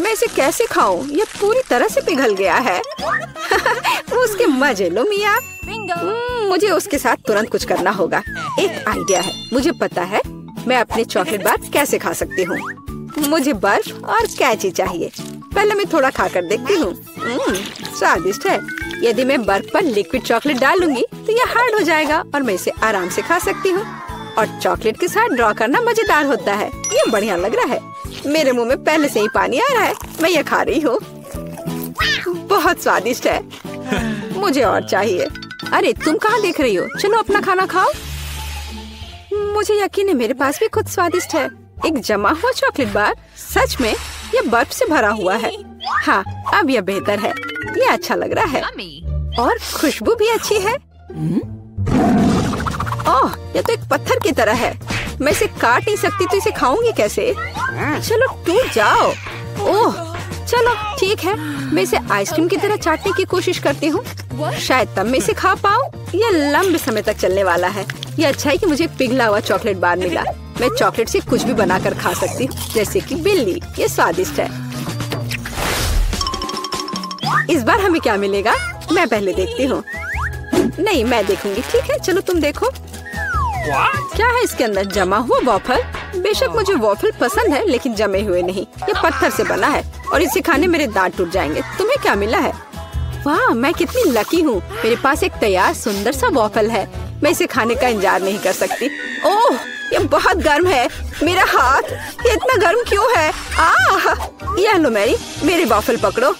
मैं इसे कैसे खाऊं? ये पूरी तरह से पिघल गया है। उसके मजे लो मिया। मुझे उसके साथ तुरंत कुछ करना होगा। एक आइडिया है, मुझे पता है मैं अपने चॉकलेट बार कैसे खा सकती हूँ। मुझे बर्फ और कैची चाहिए। पहले मैं थोड़ा खाकर देखती हूँ। स्वादिष्ट है। यदि मैं बर्फ पर लिक्विड चॉकलेट डालूंगी तो यह हार्ड हो जाएगा और मैं इसे आराम से खा सकती हूँ। और चॉकलेट के साथ ड्रॉ करना मजेदार होता है। ये बढ़िया लग रहा है। मेरे मुंह में पहले से ही पानी आ रहा है। मैं ये खा रही हूँ। बहुत स्वादिष्ट है। मुझे और चाहिए। अरे तुम कहाँ देख रही हो? चलो अपना खाना खाओ। मुझे यकीन है मेरे पास भी कुछ स्वादिष्ट है। एक जमा हुआ चॉकलेट बार। सच में ये बर्फ से भरा हुआ है। हाँ अब यह बेहतर है। ये अच्छा लग रहा है और खुशबू भी अच्छी है। ओह ये तो एक पत्थर की तरह है। मैं इसे काट नहीं सकती तो इसे खाऊंगी कैसे? चलो टूट जाओ। ओह चलो ठीक है, मैं इसे आइसक्रीम की तरह चाटने की कोशिश करती हूँ। शायद तब मैं इसे खा पाऊँ। यह लंबे समय तक चलने वाला है। यह अच्छा है कि मुझे पिघला हुआ चॉकलेट बार मिला। मैं चॉकलेट से कुछ भी बनाकर खा सकती हूँ, जैसे कि बिल्ली। ये स्वादिष्ट है। इस बार हमें क्या मिलेगा? मैं पहले देखती हूँ। नहीं मैं देखूंगी। ठीक है चलो तुम देखो। क्या है इसके अंदर? जमा हुआ वॉफल। बेशक मुझे वॉफल पसंद है, लेकिन जमे हुए नहीं। ये पत्थर से बना है और इसे खाने मेरे दांत टूट जाएंगे। तुम्हें क्या मिला है? वाह मैं कितनी लकी हूँ। मेरे पास एक तैयार सुंदर सा वॉफल है। मैं इसे खाने का इंतजार नहीं कर सकती। ओह ये बहुत गर्म है। मेरा हाथ ये इतना गर्म क्यों है? यह लो मेरे वॉफल पकड़ो।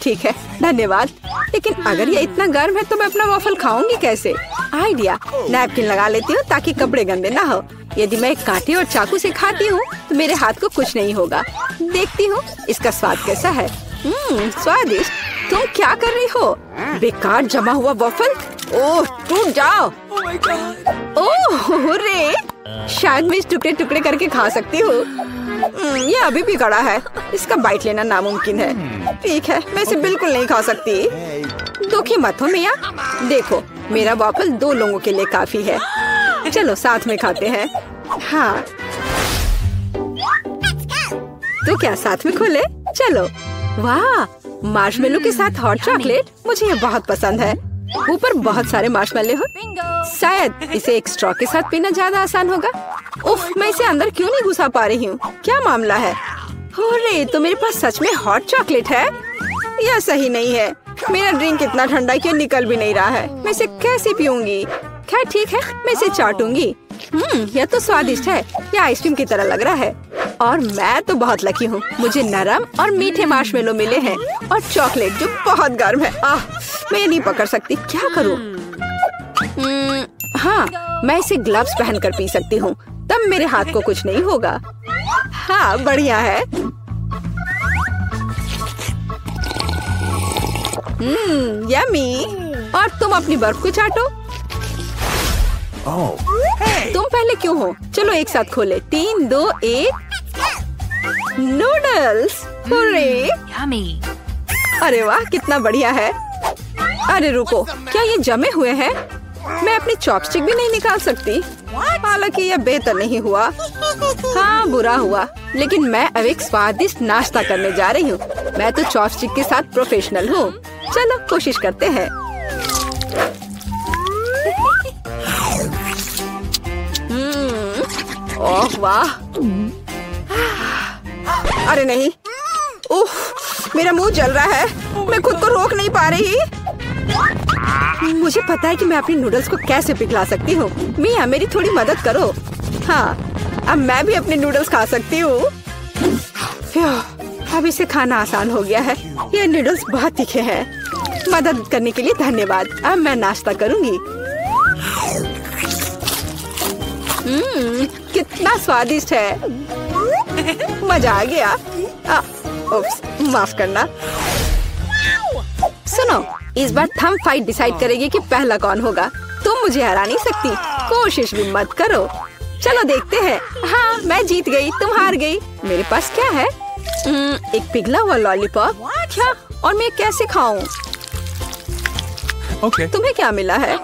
ठीक है धन्यवाद। लेकिन अगर ये इतना गर्म है तो मैं अपना वॉफल खाऊंगी कैसे? आइडिया, नैपकिन लगा लेती हूँ ताकि कपड़े गंदे ना हो। यदि मैं एक कांटे और चाकू से खाती हूँ तो मेरे हाथ को कुछ नहीं होगा। देखती हूँ इसका स्वाद कैसा है। स्वादिष्ट। तुम क्या कर रही हो? बेकार जमा हुआ वॉफल। ओह टूट जाओ। ओह रे, शायद मैं इस टुकड़े टुकड़े करके खा सकती हूँ। ये अभी भी कड़ा है। इसका बाइट लेना नामुमकिन है। ठीक है मैं इसे बिल्कुल नहीं खा सकती। दुखी मत हो मिया। देखो मेरा वॉफल 2 लोगों के लिए काफी है। चलो साथ में खाते हैं। हाँ तो क्या साथ में खोले? चलो। वाह, मार्शमेलो के साथ हॉट चॉकलेट, मुझे ये बहुत पसंद है। ऊपर बहुत सारे मार्शमेलो हो। शायद इसे एक स्ट्रॉ के साथ पीना ज्यादा आसान होगा। उफ, मैं इसे अंदर क्यों नहीं घुसा पा रही हूँ? क्या मामला है? अरे, तो मेरे पास सच में हॉट चॉकलेट है? यह सही नहीं है। मेरा ड्रिंक इतना ठंडा क्यों निकल भी नहीं रहा है? मैं इसे कैसे पीऊंगी? खैर ठीक है, मैं इसे चाटूंगी। यह तो स्वादिष्ट है। यह आइसक्रीम की तरह लग रहा है। और मैं तो बहुत लकी हूँ, मुझे नरम और मीठे मार्शमेलो मिले हैं और चॉकलेट जो बहुत गर्म है। मैं ये नहीं पकड़ सकती, क्या करूँ? हाँ, मैं इसे ग्लव्स पहनकर पी सकती हूँ, तब मेरे हाथ को कुछ नहीं होगा। हाँ, बढ़िया है। यम्मी। और तुम अपनी बर्फ को चाटो। तुम पहले क्यों हो? चलो एक साथ खोले। 3, 2, 1। नूडल्स। अरे वाह, कितना बढ़िया है। अरे रुको, क्या ये जमे हुए हैं? मैं अपनी चॉपस्टिक भी नहीं निकाल सकती। हालांकि यह बेहतर नहीं हुआ। हाँ, बुरा हुआ, लेकिन मैं अब एक स्वादिष्ट नाश्ता करने जा रही हूँ। मैं तो चॉपस्टिक के साथ प्रोफेशनल हूँ। चलो कोशिश करते हैं। ओह वाह। अरे नहीं, उफ, मेरा मुंह जल रहा है। मैं खुद को रोक नहीं पा रही। मुझे पता है कि मैं अपनी नूडल्स को कैसे पिघला सकती हूँ। मिया, मेरी थोड़ी मदद करो। हाँ, अब मैं भी अपने नूडल्स खा सकती हूँ। अब इसे खाना आसान हो गया है। ये नूडल्स बहुत तीखे हैं। मदद करने के लिए धन्यवाद। अब मैं नाश्ता करूँगी। कितना स्वादिष्ट है। मजा आ गया। उप्स, माफ करना। सुनो, इस बार थंब फाइट डिसाइड करेगी कि पहला कौन होगा। तुम मुझे हरा नहीं सकती, कोशिश भी मत करो। चलो देखते हैं। हाँ, मैं जीत गई, तुम हार गई। मेरे पास क्या है? एक पिघला हुआ लॉलीपॉप। क्या? और मैं कैसे खाऊं? तुम्हें क्या मिला है?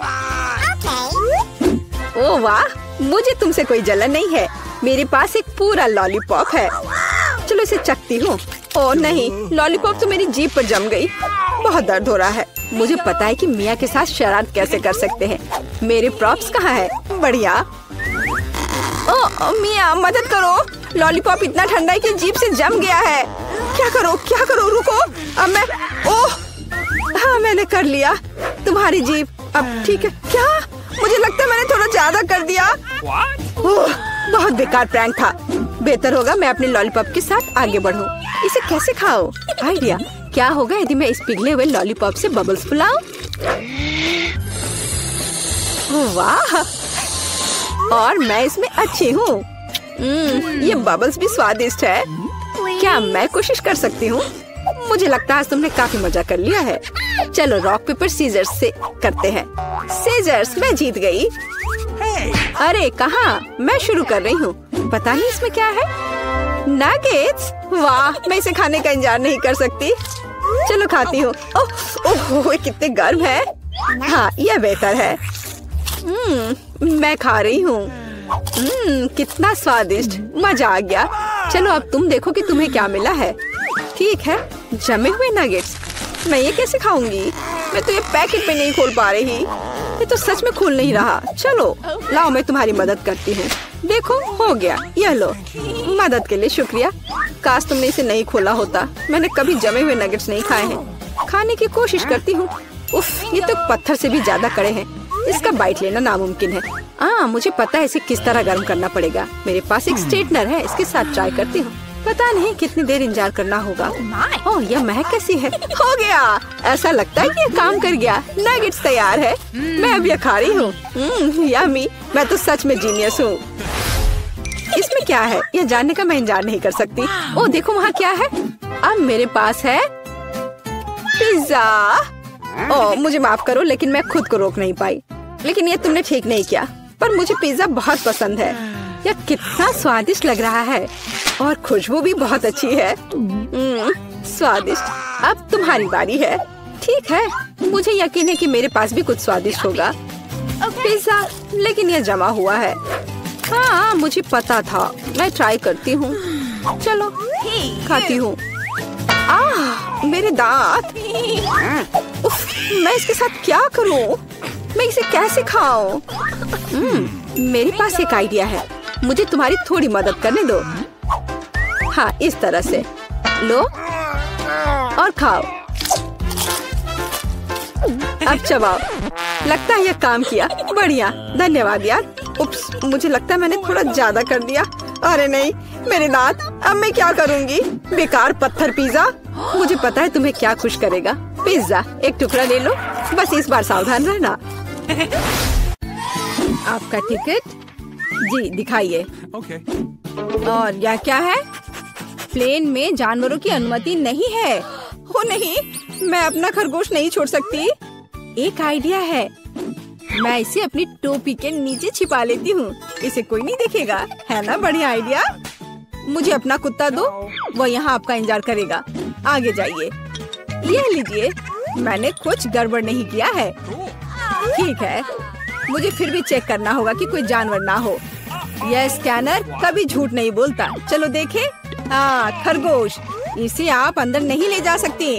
ओह वाह, मुझे तुमसे कोई जलन नहीं है। मेरे पास एक पूरा लॉलीपॉप है। चलो इसे चखती हूँ। ओह नहीं, लॉलीपॉप तो मेरी जीभ पर जम गई। बहुत दर्द हो रहा है। मुझे पता है कि मिया के साथ शरारत कैसे कर सकते हैं। मेरे प्रॉप्स कहाँ है? बढ़िया। ओह मिया, मदद करो। लॉलीपॉप इतना ठंडा है कि जीभ से जम गया है। क्या करो, क्या करो? रुको, अब मैं। ओह हाँ, मैंने कर लिया। तुम्हारी जीभ अब ठीक है क्या? मुझे लगता है मैंने थोड़ा ज्यादा कर दिया। ओह, बहुत बेकार प्रैंक था। बेहतर होगा मैं अपने लॉलीपॉप के साथ आगे बढ़ूं। इसे कैसे खाओ? आइडिया। क्या होगा यदि मैं इस पिघले हुए लॉलीपॉप से बबल्स फुलाऊं? वाह, और मैं इसमें अच्छी हूँ। ये बबल्स भी स्वादिष्ट है। क्या मैं कोशिश कर सकती हूँ? मुझे लगता है आज तुमने काफी मजा कर लिया है। चलो रॉक पेपर सीजर्स से करते हैं। सीजर्स, मैं जीत गई। अरे कहाँ? मैं शुरू कर रही हूँ। पता नहीं इसमें क्या है। नगेट्स। वाह, मैं इसे खाने का इंतजार नहीं कर सकती। चलो खाती हूँ। ओह, कितने गर्म है। हाँ, यह बेहतर है। मैं खा रही हूँ। कितना स्वादिष्ट, मजा आ गया। चलो अब तुम देखो कि तुम्हें क्या मिला है। ठीक है, जमे हुए नगेट्स। मैं ये कैसे खाऊंगी? मैं तो ये पैकेट पे नहीं खोल पा रही। ये तो सच में खुल नहीं रहा। चलो लाओ, मैं तुम्हारी मदद करती हूँ। देखो, हो गया। यह लो। मदद के लिए शुक्रिया। काश तुमने इसे नहीं खोला होता। मैंने कभी जमे हुए नगेट्स नहीं खाए हैं। खाने की कोशिश करती हूँ। उफ, ये तो पत्थर से भी ज्यादा कड़े हैं। इसका बाइट लेना नामुमकिन है। मुझे पता है इसे किस तरह गर्म करना पड़ेगा। मेरे पास एक स्ट्रेटनर है, इसके साथ ट्राई करती हूँ। पता नहीं कितनी देर इंतजार करना होगा। ओह, यह महक कैसी है। हो गया। ऐसा लगता है कि यह काम कर गया। नगेट्स तैयार है। मैं अब यह खा रही हूँ। यम्मी, मैं तो सच में जीनियस हूँ। इसमें क्या है यह जानने का मैं इंतजार नहीं कर सकती। ओह देखो, वहाँ क्या है। अब मेरे पास है पिज्जा। ओह मुझे माफ करो, लेकिन मैं खुद को रोक नहीं पाई। लेकिन ये तुमने ठीक नहीं किया। पर मुझे पिज्जा बहुत पसंद है। यह कितना स्वादिष्ट लग रहा है और खुशबू भी बहुत अच्छी है। स्वादिष्ट। अब तुम्हारी बारी है। ठीक है, मुझे यकीन है कि मेरे पास भी कुछ स्वादिष्ट होगा। पिज्जा, लेकिन यह जमा हुआ है। हाँ, मुझे पता था। मैं ट्राई करती हूँ। चलो खाती हूँ। मेरे दांत। उफ, मैं इसके साथ क्या करूँ? मैं इसे कैसे खाऊं? मेरे पास एक आइडिया है। मुझे तुम्हारी थोड़ी मदद करने दो। हाँ, इस तरह से लो और खाओ। अब चबाओ। लगता है यह काम किया। बढ़िया, धन्यवाद यार। उप्स, मुझे लगता है मैंने थोड़ा ज्यादा कर दिया। अरे नहीं, मेरे दांत। अब मैं क्या करूंगी? बेकार पत्थर पिज्जा। मुझे पता है तुम्हें क्या खुश करेगा। पिज्जा, एक टुकड़ा ले लो। बस इस बार सावधान रहना। आपका टिकट जी दिखाइए। और यह क्या है? प्लेन में जानवरों की अनुमति नहीं है। हो नहीं, मैं अपना खरगोश नहीं छोड़ सकती। एक आइडिया है। मैं इसे अपनी टोपी के नीचे छिपा लेती हूँ। इसे कोई नहीं देखेगा, है ना? बढ़िया आइडिया। मुझे अपना कुत्ता दो, वो यहाँ आपका इंतजार करेगा। आगे जाइए। यह लीजिए, मैंने कुछ गड़बड़ नहीं किया है। ठीक है, मुझे फिर भी चेक करना होगा कि कोई जानवर ना हो। यह स्कैनर कभी झूठ नहीं बोलता। चलो देखें। हाँ, खरगोश। इसे आप अंदर नहीं ले जा सकती।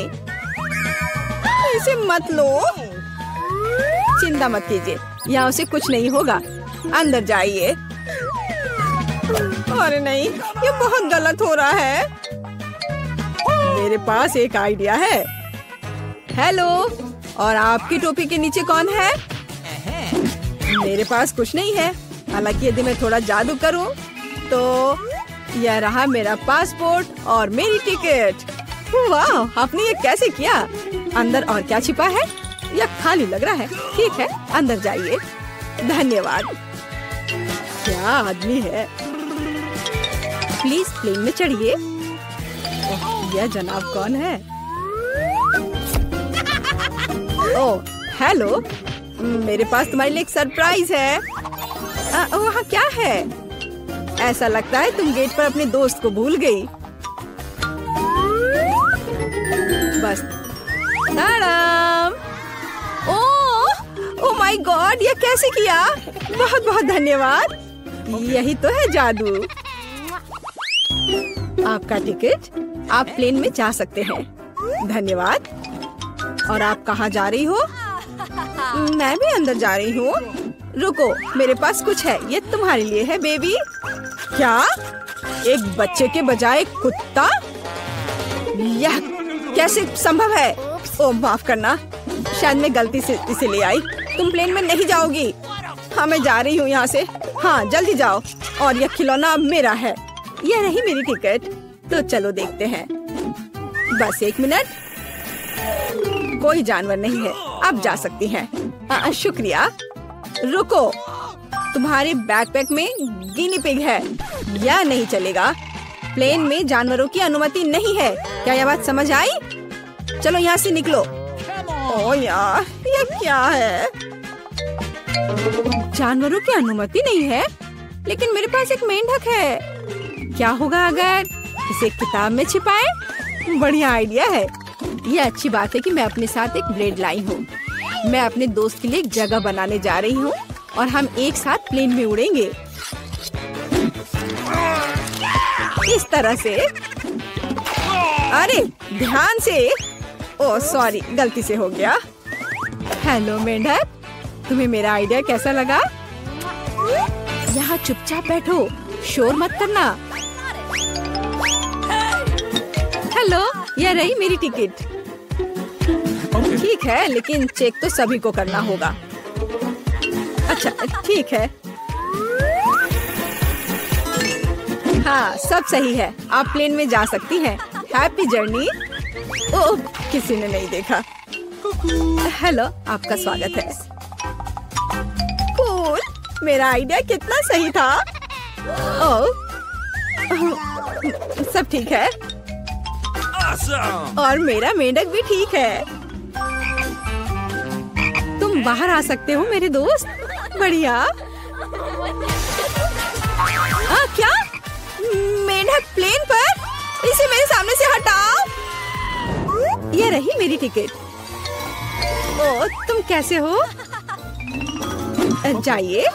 इसे मत लो। चिंता मत कीजिए, यहाँ उसे कुछ नहीं होगा। अंदर जाइए। अरे नहीं, ये बहुत गलत हो रहा है। मेरे पास एक आइडिया है। हेलो, और आपकी टोपी के नीचे कौन है? मेरे पास कुछ नहीं है। हालांकि यदि मैं थोड़ा जादू करूं, तो यह रहा मेरा पासपोर्ट और मेरी टिकट। वाह, आपने ये कैसे किया? अंदर और क्या छिपा है? यह खाली लग रहा है। ठीक है, अंदर जाइए। धन्यवाद। क्या आदमी है। प्लीज प्लेन में चढ़िए। यह जनाब कौन है? ओह, हेलो। मेरे पास तुम्हारे लिए एक सरप्राइज है। वहाँ क्या है? ऐसा लगता है तुम गेट पर अपने दोस्त को भूल गई। बस। मैडम। ओह माय गॉड, ये कैसे किया? बहुत बहुत धन्यवाद। यही तो है जादू। आपका टिकट। आप प्लेन में जा सकते हैं। धन्यवाद। और आप कहाँ जा रही हो? मैं भी अंदर जा रही हूँ। रुको, मेरे पास कुछ है। ये तुम्हारे लिए है बेबी। क्या? एक बच्चे के बजाय कुत्ता? यह कैसे संभव है? ओह, माफ करना, शायद मैं गलती से इसे ले आई। तुम प्लेन में नहीं जाओगी। हाँ, मैं जा रही हूँ यहाँ से। हाँ, जल्दी जाओ। और यह खिलौना अब मेरा है। यह रही मेरी टिकट। तो चलो देखते हैं। बस एक मिनट। कोई जानवर नहीं है, आप जा सकती हैं। शुक्रिया। रुको, तुम्हारे बैकपैक में गिनी पिग है। यह नहीं चलेगा। प्लेन में जानवरों की अनुमति नहीं है। क्या यह बात समझ आई? चलो यहाँ से निकलो। ओह यार, ये क्या है? जानवरों की अनुमति नहीं है, लेकिन मेरे पास एक मेंढक है। क्या होगा अगर इसे किताब में छिपाएं? बढ़िया आइडिया है। ये अच्छी बात है कि मैं अपने साथ एक ब्लेड लाई हूँ। मैं अपने दोस्त के लिए एक जगह बनाने जा रही हूँ और हम एक साथ प्लेन में उड़ेंगे। इस तरह से। अरे ध्यान से। ओह सॉरी, गलती से हो गया। हेलो मेंढक, तुम्हें मेरा आइडिया कैसा लगा? यहाँ चुपचाप बैठो, शोर मत करना। हेलो, यह रही मेरी टिकट। ठीक है, लेकिन चेक तो सभी को करना होगा। अच्छा, ठीक है। हाँ, सब सही है। आप प्लेन में जा सकती हैं। Happy journey. ओह, किसी ने नहीं देखा। हेलो, आपका स्वागत है। कूल, मेरा आइडिया कितना सही था। ओह, सब ठीक है। और मेरा मेंढक भी ठीक है। तुम बाहर आ सकते हो मेरे दोस्त। बढ़िया। क्या? मेंढक प्लेन पर? इसे मेरे सामने से हटाओ। ये रही मेरी टिकट। ओ, तुम कैसे हो? जाइए।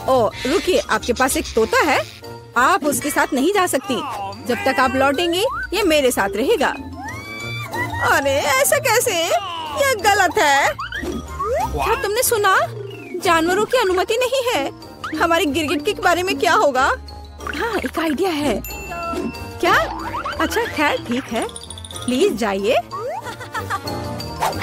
ओ, रुकिए, आपके पास एक तोता है। आप उसके साथ नहीं जा सकती। जब तक आप लौटेंगी ये मेरे साथ रहेगा। अरे ऐसा कैसे? ये गलत है। क्या तुमने सुना? जानवरों की अनुमति नहीं है। हमारे गिरगिट के बारे में क्या होगा? हाँ, एक आइडिया है। क्या? अच्छा खैर ठीक है, प्लीज जाइए।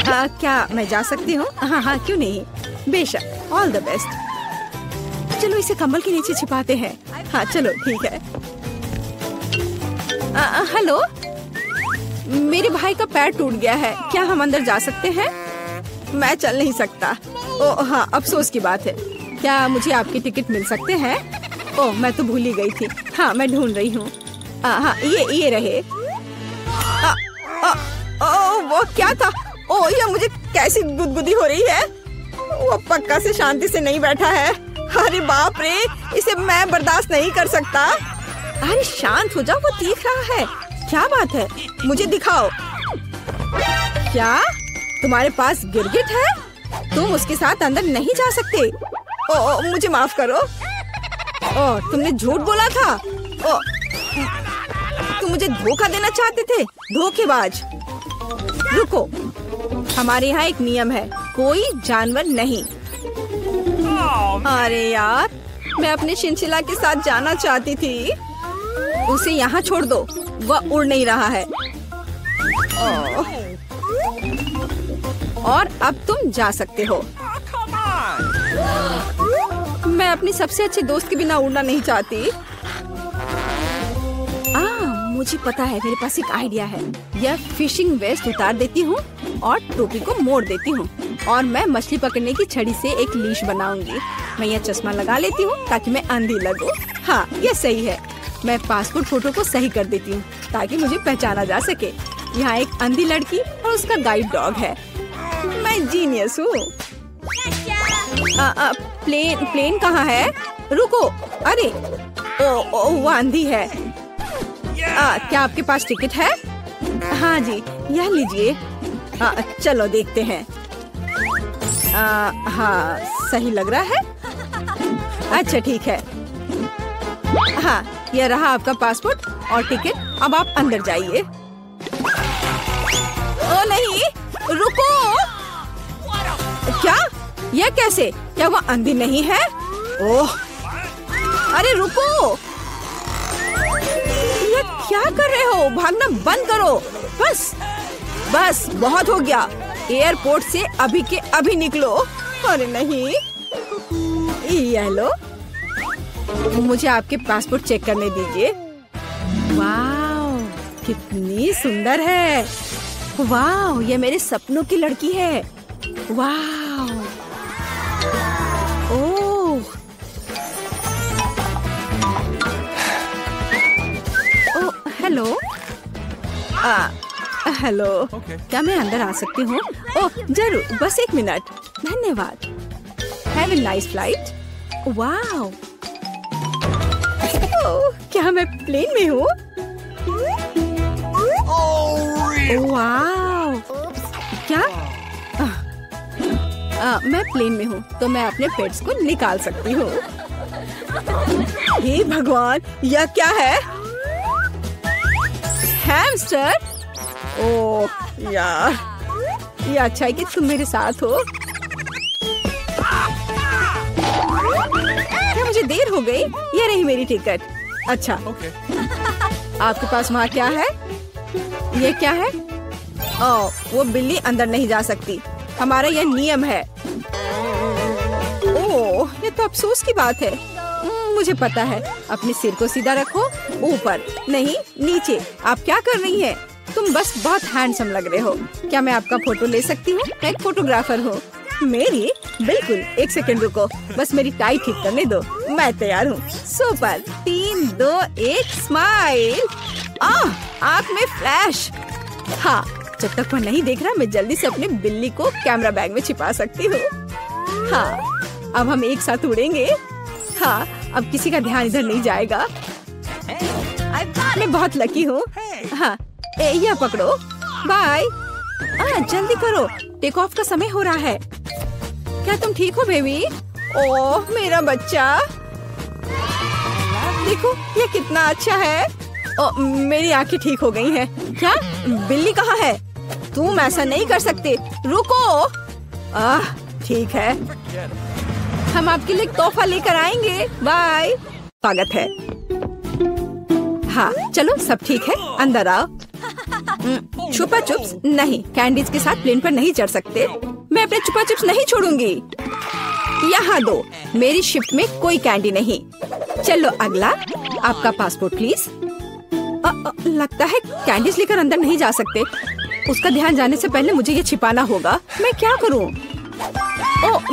क्या मैं जा सकती हूँ? हाँ हाँ, क्यों नहीं, बेशक। All the best. चलो इसे कंबल के नीचे छिपाते हैं। हाँ चलो ठीक है। हेलो, मेरे भाई का पैर टूट गया है, क्या हम अंदर जा सकते हैं? मैं चल नहीं सकता। ओह हाँ, अफसोस की बात है। क्या मुझे आपकी टिकट मिल सकते हैं? ओह मैं तो भूल ही गई थी। हाँ मैं ढूंढ रही हूँ। हाँ ये रहे। वो क्या था? ओह ये मुझे कैसी गुदगुदी हो रही है। वो पक्का से शांति से नहीं बैठा है। अरे बाप रे, इसे मैं बर्दाश्त नहीं कर सकता। अरे शांत हो जाओ, वो देख रहा है। क्या बात है, मुझे दिखाओ। क्या तुम्हारे पास गिरगिट है? तुम उसके साथ अंदर नहीं जा सकते। ओ मुझे माफ करो। ओ तुमने झूठ बोला था। ओ तुम मुझे धोखा देना चाहते थे, धोखेबाज। रुको, हमारे यहाँ एक नियम है, कोई जानवर नहीं। अरे यार, मैं अपने शिनशिला के साथ जाना चाहती थी। उसे यहाँ छोड़ दो, वह उड़ नहीं रहा है। और अब तुम जा सकते हो। मैं अपनी सबसे अच्छे दोस्त के बिना उड़ना नहीं चाहती। मुझे पता है, मेरे पास एक आइडिया है। यह फिशिंग वेस्ट उतार देती हूँ और टोपी को मोड़ देती हूँ और मैं मछली पकड़ने की छड़ी से एक लीश बनाऊंगी। मैं यह चश्मा लगा लेती हूँ ताकि मैं अंधी लगूं। हाँ यह सही है। मैं पासपोर्ट फोटो को सही कर देती हूँ ताकि मुझे पहचाना जा सके। यहाँ एक अंधी लड़की और उसका गाइड डॉग है। मैं जीनियस हूँ। प्लेन कहाँ है? रुको, अरे ओ वो अंधी है। क्या आपके पास टिकट है? हाँ जी, यह लीजिए। चलो देखते हैं। हाँ सही लग रहा है। अच्छा ठीक है। हाँ यह रहा आपका पासपोर्ट और टिकट। अब आप अंदर जाइए। ओ नहीं, रुको। क्या? यह कैसे? क्या वो अंधी नहीं है? ओह अरे रुको, यह क्या कर रहे हो? भागना बंद करो। बस बहुत हो गया। एयरपोर्ट से अभी के अभी निकलो। अरे नहीं, ये लो, मुझे आपके पासपोर्ट चेक करने दीजिए। वाह कितनी सुंदर है। वाह ये मेरे सपनों की लड़की है। वाह ओह हेलो। हेलो क्या मैं अंदर आ सकती हूँ? ओह जरूर, बस एक मिनट। धन्यवाद। Have a nice flight. वाह क्या मैं प्लेन में हूँ? वाह क्या? मैं प्लेन में हूँ तो मैं अपने पेट्स को निकाल सकती हूँ। हे भगवान, यह क्या है? हैमस्टर? ओह यार, ये अच्छा है कि तुम मेरे साथ हो। क्या मुझे देर हो गई? ये रही मेरी टिकट। अच्छा आपके पास वहाँ क्या है? ये क्या है? ओह वो बिल्ली अंदर नहीं जा सकती, हमारा यह नियम है। ओह ये तो अफसोस की बात है। मुझे पता है। अपने सिर को सीधा रखो, ऊपर नहीं नीचे। आप क्या कर रही हैं? तुम बस बहुत हैंडसम लग रहे हो। क्या मैं आपका फोटो ले सकती हूँ? मैं एक फोटोग्राफर हूँ। मेरी? बिल्कुल, एक सेकंड रुको, बस मेरी टाई ठीक करने दो। मैं तैयार हूँ। सुपर। 3, 2, 1 स्माइल। आँख में फ्लैश। हाँ जब तक वह नहीं देख रहा मैं जल्दी से अपनी बिल्ली को कैमरा बैग में छिपा सकती हूँ। हाँ अब हम एक साथ उड़ेंगे। हाँ अब किसी का ध्यान इधर नहीं जाएगा। मैं बहुत लकी हूँ। हाँ यह पकड़ो। बाय। जल्दी करो, टेक ऑफ का समय हो रहा है। क्या तुम ठीक हो बेबी? ओह मेरा बच्चा, देखो ये कितना अच्छा है। ओह मेरी आंखें ठीक हो गई हैं। क्या बिल्ली कहाँ है? तुम ऐसा नहीं कर सकते, रुको। ठीक है, हम आपके लिए तोहफा लेकर आएंगे, बाय। स्वागत है। हाँ चलो सब ठीक है, अंदर आओ। छुपा चुप्स नहीं, कैंडीज के साथ प्लेन पर नहीं चढ़ सकते। मैं अपने छुपा चुप्स नहीं छोड़ूंगी। यहाँ दो, मेरी शिफ्ट में कोई कैंडी नहीं। चलो अगला, आपका पासपोर्ट प्लीज। लगता है कैंडीज लेकर अंदर नहीं जा सकते। उसका ध्यान जाने से पहले मुझे ये छिपाना होगा। मैं क्या करूँ?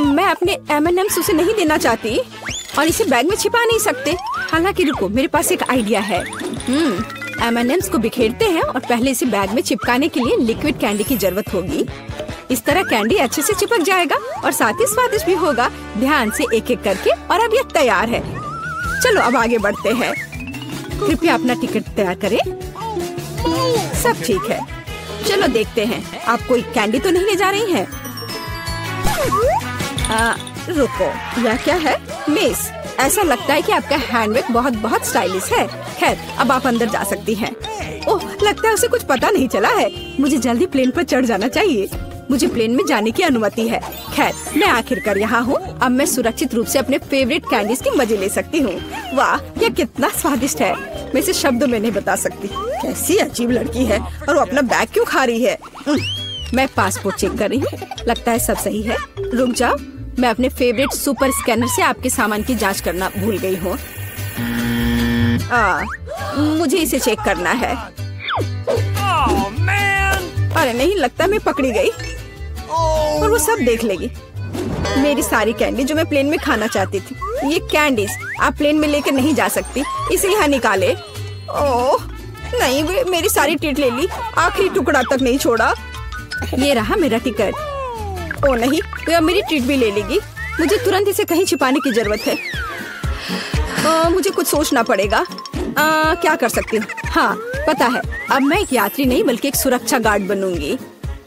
मैं अपने M&M's उसे नहीं देना चाहती और इसे बैग में छिपा नहीं सकते। हालांकि रुको, मेरे पास एक आइडिया है। M&M's को बिखेरते हैं और पहले इसे बैग में चिपकाने के लिए लिक्विड कैंडी की जरूरत होगी। इस तरह कैंडी अच्छे से चिपक जाएगा और साथ ही स्वादिष्ट भी होगा। ध्यान से एक एक करके, और अब ये तैयार है। चलो अब आगे बढ़ते हैं। कृपया अपना टिकट तैयार करें। सब ठीक है, चलो देखते हैं। आप कोई कैंडी तो नहीं ले जा रही हैं? रुको, यह क्या है? मिस, ऐसा लगता है कि आपका हैंडबैग बहुत बहुत स्टाइलिश है। खैर, अब आप अंदर जा सकती हैं। ओह, लगता है उसे कुछ पता नहीं चला है। मुझे जल्दी प्लेन पर चढ़ जाना चाहिए। मुझे प्लेन में जाने की अनुमति है। खैर, मैं आखिरकार यहाँ हूँ। अब मैं सुरक्षित रूप से अपने फेवरेट कैंडीज के मजे ले सकती हूँ। वाह, यह कितना स्वादिष्ट है। मैं इसे शब्दों में नहीं बता सकती। कैसी अजीब लड़की है, और वो अपना बैग क्यों खा रही है? मैं पासपोर्ट चेक कर रही हूँ। लगता है सब सही है। रुक जाओ, मैं अपने फेवरेट सुपर स्कैनर से आपके सामान की जांच करना भूल गई हूँ। मुझे इसे चेक करना है। अरे नहीं, लगता मैं पकड़ी गई और वो सब देख लेगी। मेरी सारी कैंडी जो मैं प्लेन में खाना चाहती थी। ये कैंडीज आप प्लेन में लेकर नहीं जा सकती, इसे यहाँ निकाले। ओह नहीं, वे मेरी सारी ट्रीट ले ली, आखिरी टुकड़ा तक नहीं छोड़ा। ये रहा मेरा टिकट। ओ नहीं, तो अब मेरी ट्रीट भी ले लेगी। मुझे तुरंत इसे कहीं छिपाने की जरूरत है। मुझे कुछ सोचना पड़ेगा। क्या कर सकती हूँ? हाँ पता है, अब मैं एक यात्री नहीं बल्कि एक सुरक्षा गार्ड बनूंगी,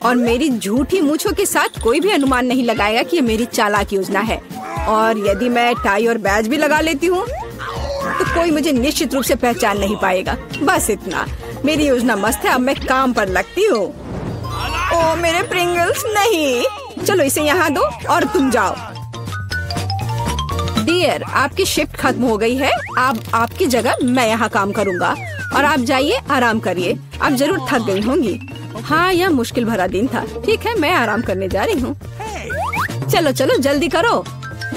और मेरी झूठी मूंछों के साथ कोई भी अनुमान नहीं लगाएगा कि ये मेरी चालाक योजना है। और यदि मैं टाई और बैज भी लगा लेती हूँ तो कोई मुझे निश्चित रूप से पहचान नहीं पाएगा। बस इतना। मेरी योजना मस्त है, अब मैं काम पर लगती हूँ। ओ मेरे प्रिंगल्स, नहीं। चलो इसे यहाँ दो और तुम जाओ। डियर, आपकी शिफ्ट खत्म हो गई है। अब आपकी जगह मैं यहाँ काम करूँगा, और आप जाइए आराम करिए। आप जरूर थक गई होंगी। हाँ, यह मुश्किल भरा दिन था। ठीक है, मैं आराम करने जा रही हूँ। चलो चलो जल्दी करो।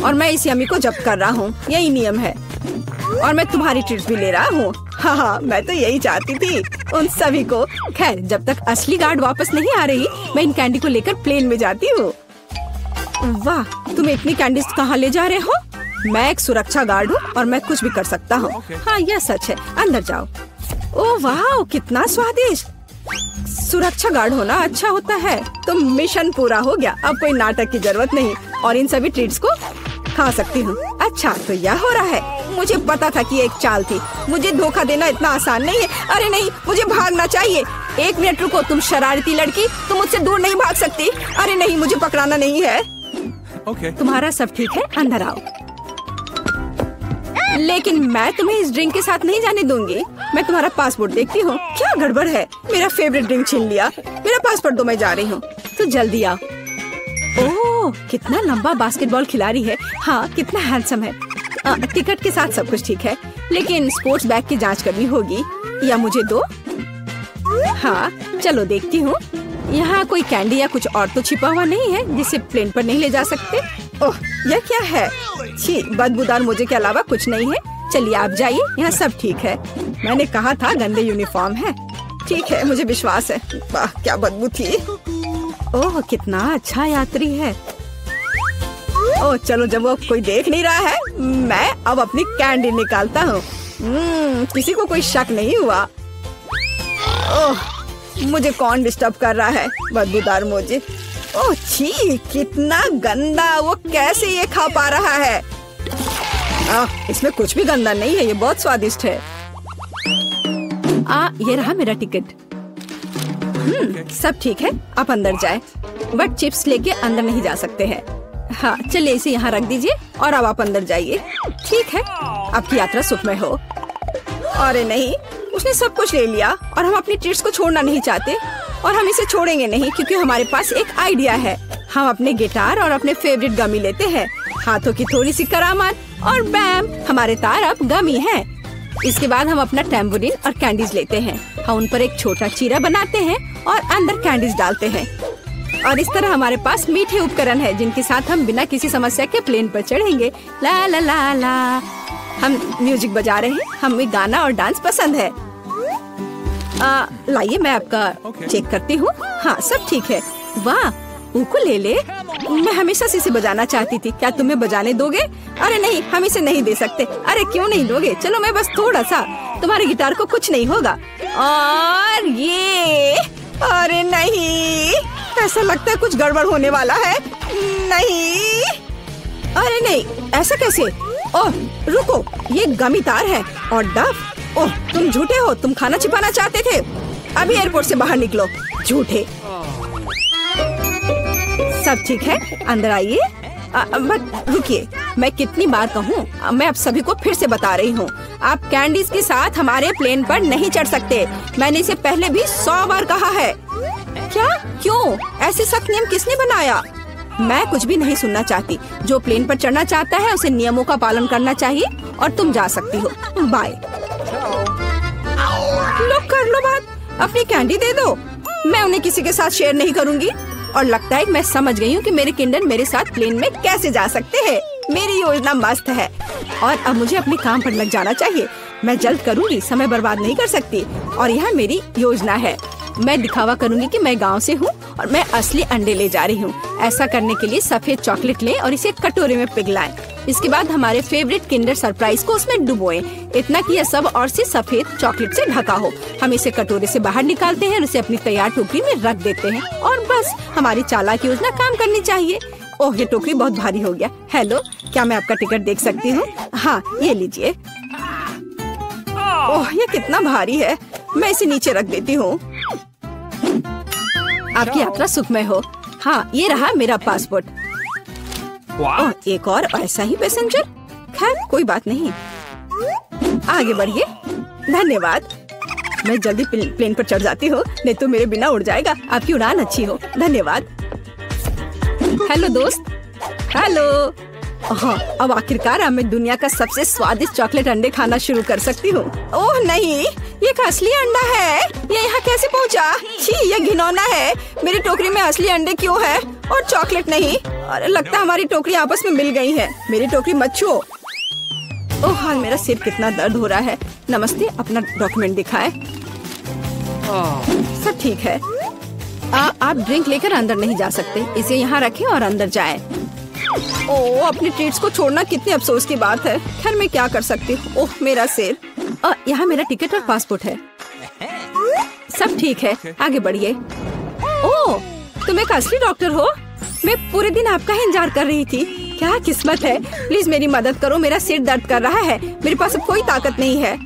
और मैं इस यमी को जब्त कर रहा हूँ, यही नियम है। और मैं तुम्हारी ट्रीट्स भी ले रहा हूँ। हाँ, मैं तो यही चाहती थी, उन सभी को। खैर, जब तक असली गार्ड वापस नहीं आ रही, मैं इन कैंडी को लेकर प्लेन में जाती हूँ। वाह, तुम इतनी कैंडीज कहाँ ले जा रहे हो? मैं एक सुरक्षा गार्ड हूँ और मैं कुछ भी कर सकता हूँ। हाँ, यह सच है। अंदर जाओ। ओह वाह, कितना स्वादिष्ट। सुरक्षा गार्ड होना अच्छा होता है। तो मिशन पूरा हो गया। अब कोई नाटक की जरूरत नहीं, और इन सभी ट्रीट्स को खा सकती हूँ। अच्छा, तो यह हो रहा है। मुझे पता था कि ये एक चाल थी। मुझे धोखा देना इतना आसान नहीं है। अरे नहीं, मुझे भागना चाहिए। एक मिनट रुको, तुम शरारती लड़की, तुम मुझसे दूर नहीं भाग सकती। अरे नहीं, मुझे पकड़ाना नहीं है। तुम्हारा सब ठीक है, अंदर आओ। लेकिन मैं तुम्हें इस ड्रिंक के साथ नहीं जाने दूंगी। मैं तुम्हारा पासपोर्ट देखती हूँ। क्या गड़बड़ है? मेरा फेवरेट ड्रिंक छीन लिया। मेरा पासपोर्ट दो, मैं जा रही हूँ। तो जल्दी आओ। ओह, कितना लंबा बास्केटबॉल खिलाड़ी है। हाँ, कितना हैंडसम है। टिकट के साथ सब कुछ ठीक है, लेकिन स्पोर्ट्स बैग की जांच करनी होगी। या मुझे दो। हाँ, चलो देखती हूँ। यहाँ कोई कैंडी या कुछ और तो छिपा हुआ नहीं है जिसे प्लेन पर नहीं ले जा सकते। ओह, यह क्या है? छी, बदबूदार मुझे के अलावा कुछ नहीं है। चलिए आप जाइए, यहाँ सब ठीक है। मैंने कहा था गंदे यूनिफॉर्म है। ठीक है, मुझे विश्वास है। वाह, क्या बदबू थी। ओह, कितना अच्छा यात्री है। ओह चलो, जब वो कोई देख नहीं रहा है, मैं अब अपनी कैंडी निकालता हूँ। किसी को कोई शक नहीं हुआ। ओह, मुझे कौन डिस्टर्ब कर रहा है? बदबूदार मुझे। ओह छी, कितना गंदा। वो कैसे ये खा पा रहा है? इसमें कुछ भी गंदा नहीं है, ये बहुत स्वादिष्ट है। ये रहा मेरा टिकट। सब ठीक है, आप अंदर जाए, बट चिप्स लेके अंदर नहीं जा सकते हैं। हाँ चलिए इसे यहाँ रख दीजिए और अब आप अंदर जाइए। ठीक है, आपकी यात्रा सुखमय हो। अरे नहीं, उसने सब कुछ ले लिया और हम अपनी ट्रीट्स को छोड़ना नहीं चाहते और हम इसे छोड़ेंगे नहीं क्योंकि हमारे पास एक आइडिया है। हम अपने गिटार और अपने फेवरेट गमी लेते हैं, हाथों की थोड़ी सी करामत और बैम, हमारे तार अब गमी हैं। इसके बाद हम अपना टैम्बोरिन और कैंडीज लेते हैं। हम उन पर एक छोटा चीरा बनाते हैं और अंदर कैंडीज डालते हैं और इस तरह हमारे पास मीठे उपकरण है जिनके साथ हम बिना किसी समस्या के प्लेन पर चढ़ेंगे। ला ला ला ला, हम म्यूजिक बजा रहे हैं, हमें गाना और डांस पसंद है। लाइए मैं आपका चेक करती हूँ। हाँ सब ठीक है। वाह, उकुलेले, मैं हमेशा से इसे बजाना चाहती थी। क्या तुम्हें बजाने दोगे? अरे नहीं, हम इसे नहीं दे सकते। अरे क्यों नहीं दोगे? चलो मैं बस थोड़ा सा, तुम्हारे गिटार को कुछ नहीं होगा। और ये, अरे नहीं, ऐसा लगता है कुछ गड़बड़ होने वाला है। नहीं, अरे नहीं, ऐसा कैसे? ओह रुको, ये गमी तार है और डफ। ओह तुम झूठे हो, तुम खाना छिपाना चाहते थे। अभी एयरपोर्ट से बाहर निकलो, झूठे। सब ठीक है, अंदर आइए। बट रुकिए, मैं कितनी बार कहूँ, मैं आप सभी को फिर से बता रही हूँ, आप कैंडीज के साथ हमारे प्लेन पर नहीं चढ़ सकते। मैंने इसे पहले भी 100 बार कहा है। क्या? क्यों? ऐसे सख्त नियम किसने बनाया? मैं कुछ भी नहीं सुनना चाहती। जो प्लेन पर चढ़ना चाहता है उसे नियमों का पालन करना चाहिए और तुम जा सकती हो। बाय। लो कर लो बात, अपनी कैंडी दे दो। मैं उन्हें किसी के साथ शेयर नहीं करूँगी। और लगता है कि मैं समझ गई हूँ कि मेरे किंडर मेरे साथ प्लेन में कैसे जा सकते हैं। मेरी योजना मस्त है और अब मुझे अपने काम पर लग जाना चाहिए। मैं जल्द करूँगी, समय बर्बाद नहीं कर सकती। और यह मेरी योजना है। मैं दिखावा करूँगी कि मैं गांव से हूँ और मैं असली अंडे ले जा रही हूँ। ऐसा करने के लिए सफेद चॉकलेट लें और इसे कटोरे में पिघलाएं। इसके बाद हमारे फेवरेट किंडर सरप्राइज को उसमें डुबोएं, इतना कि यह सब और से सफेद चॉकलेट से ढका हो। हम इसे कटोरे से बाहर निकालते हैं और इसे अपनी तैयार टोकरी में रख देते हैं और बस हमारी चालाक योजना काम करनी चाहिए। ओह ये टोकरी बहुत भारी हो गया। हेलो, क्या मैं आपका टिकट देख सकती हूँ? हाँ ये लीजिए। ओह ये कितना भारी है, मैं इसे नीचे रख देती हूँ। आपकी यात्रा सुखमय हो। हाँ ये रहा मेरा पासपोर्ट। ओह एक और ऐसा ही पैसेंजर। खैर कोई बात नहीं, आगे बढ़िए। धन्यवाद। मैं जल्दी प्लेन पर चढ़ जाती हूँ, नहीं तो मेरे बिना उड़ जाएगा। आपकी उड़ान अच्छी हो। धन्यवाद। हेलो दोस्त। हेलो। हाँ अब आखिरकार मैं दुनिया का सबसे स्वादिष्ट चॉकलेट अंडे खाना शुरू कर सकती हूँ। ओह नहीं, ये एक असली अंडा है। ये यहाँ कैसे पहुँचा? छी ये घिनौना है। मेरी टोकरी में असली अंडे क्यों है और चॉकलेट नहीं? और लगता है हमारी टोकरी आपस में मिल गई है। मेरी टोकरी मत छुओ। ओह हाल मेरा सिर कितना दर्द हो रहा है। नमस्ते, अपना डॉक्यूमेंट दिखाएं। सब ठीक है। आप ड्रिंक लेकर अंदर नहीं जा सकते। इसे यहाँ रखें और अंदर जाएं। ओह अपनी ट्रीट्स को छोड़ना कितनी अफसोस की बात है। खैर मैं क्या कर सकती हूँ। ओह मेरा सिर। यहाँ मेरा टिकट और पासपोर्ट है। सब ठीक है, आगे बढ़िए। ओह तुम एक असली डॉक्टर हो। मैं पूरे दिन आपका ही इंतजार कर रही थी। क्या किस्मत है। प्लीज मेरी मदद करो, मेरा सिर दर्द कर रहा है। मेरे पास अब कोई ताकत नहीं है।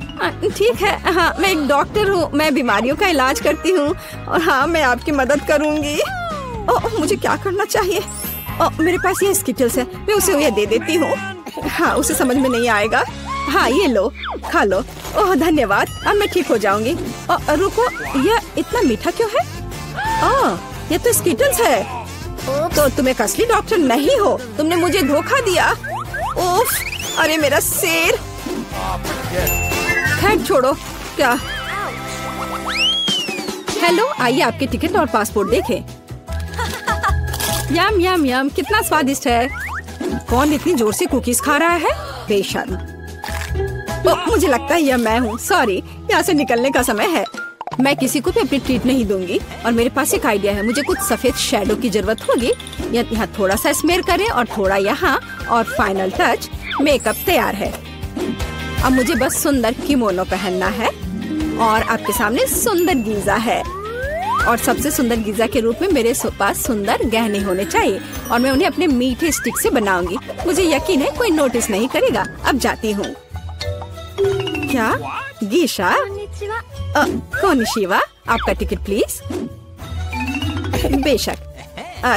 ठीक है, हाँ मैं एक डॉक्टर हूँ, मैं बीमारियों का इलाज करती हूँ और हाँ मैं आपकी मदद करूँगी। ओह मुझे क्या करना चाहिए? मेरे पास ये स्किटल्स है, मैं उसे ये दे देती हूँ। हाँ उसे समझ में नहीं आएगा। हाँ ये लो, खा लो। ओह धन्यवाद, अब मैं ठीक हो जाऊंगी। रुको, यह इतना मीठा क्यों है? ये तो स्किटल्स है। तो तुम एक असली डॉक्टर नहीं हो, तुमने मुझे धोखा दिया। उफ, अरे मेरा सिर। खैर छोड़ो। क्या? हेलो, आइए आपके टिकट और पासपोर्ट देखें। यम यम यम, कितना स्वादिष्ट है। कौन इतनी जोर से कुकीज खा रहा है? बेशर्म। मुझे लगता है यह मैं हूँ। सॉरी, यहाँ से निकलने का समय है। मैं किसी को भी अपनी ट्रीट नहीं दूंगी और मेरे पास एक आइडिया है। मुझे कुछ सफेद शैडो की जरूरत होगी। यहाँ थोड़ा सा स्मेयर करें और थोड़ा यहाँ और फाइनल टच। मेकअप तैयार है। अब मुझे बस सुंदर किमोनो पहनना है और आपके सामने सुंदर गीजा है और सबसे सुंदर गीजा के रूप में मेरे पास सुंदर गहने होने चाहिए और मैं उन्हें अपने मीठे स्टिक से बनाऊंगी। मुझे यकीन है कोई नोटिस नहीं करेगा। अब जाती हूँ। क्या? गीशा? कोनिशिवा, आपका टिकट प्लीज। बेशक।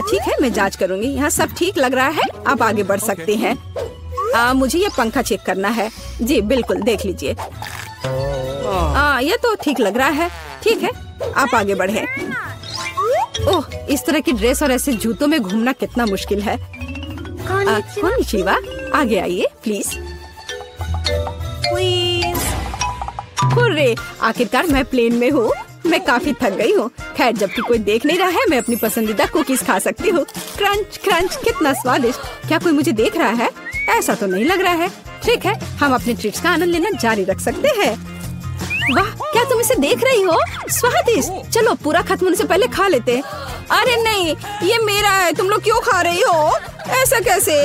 ठीक है, मैं जांच करूंगी। यहाँ सब ठीक लग रहा है, आप आगे बढ़ सकते हैं। मुझे ये पंखा चेक करना है। जी बिल्कुल, देख लीजिए। ये तो ठीक लग रहा है। ठीक है, आप आगे बढ़े। ओह, इस तरह की ड्रेस और ऐसे जूतों में घूमना कितना मुश्किल है। कोनिचिवा, आगे आइए प्लीज। हुर्रे, आखिरकार मैं प्लेन में हूँ। मैं काफी थक गई हूँ। खैर, जबकि कोई देख नहीं रहा है, मैं अपनी पसंदीदा कुकीज खा सकती हूँ। क्रंच क्रंच, कितना स्वादिष्ट। क्या कोई मुझे देख रहा है? ऐसा तो नहीं लग रहा है। ठीक है, हम अपने ट्रीट्स का आनंद लेना जारी रख सकते हैं। वाह, क्या तुम इसे देख रही हो? स्वादिष्ट। चलो पूरा खत्म होने से पहले खा लेते। अरे नहीं, ये मेरा है। तुम लोग क्यों खा रही हो? ऐसा कैसे?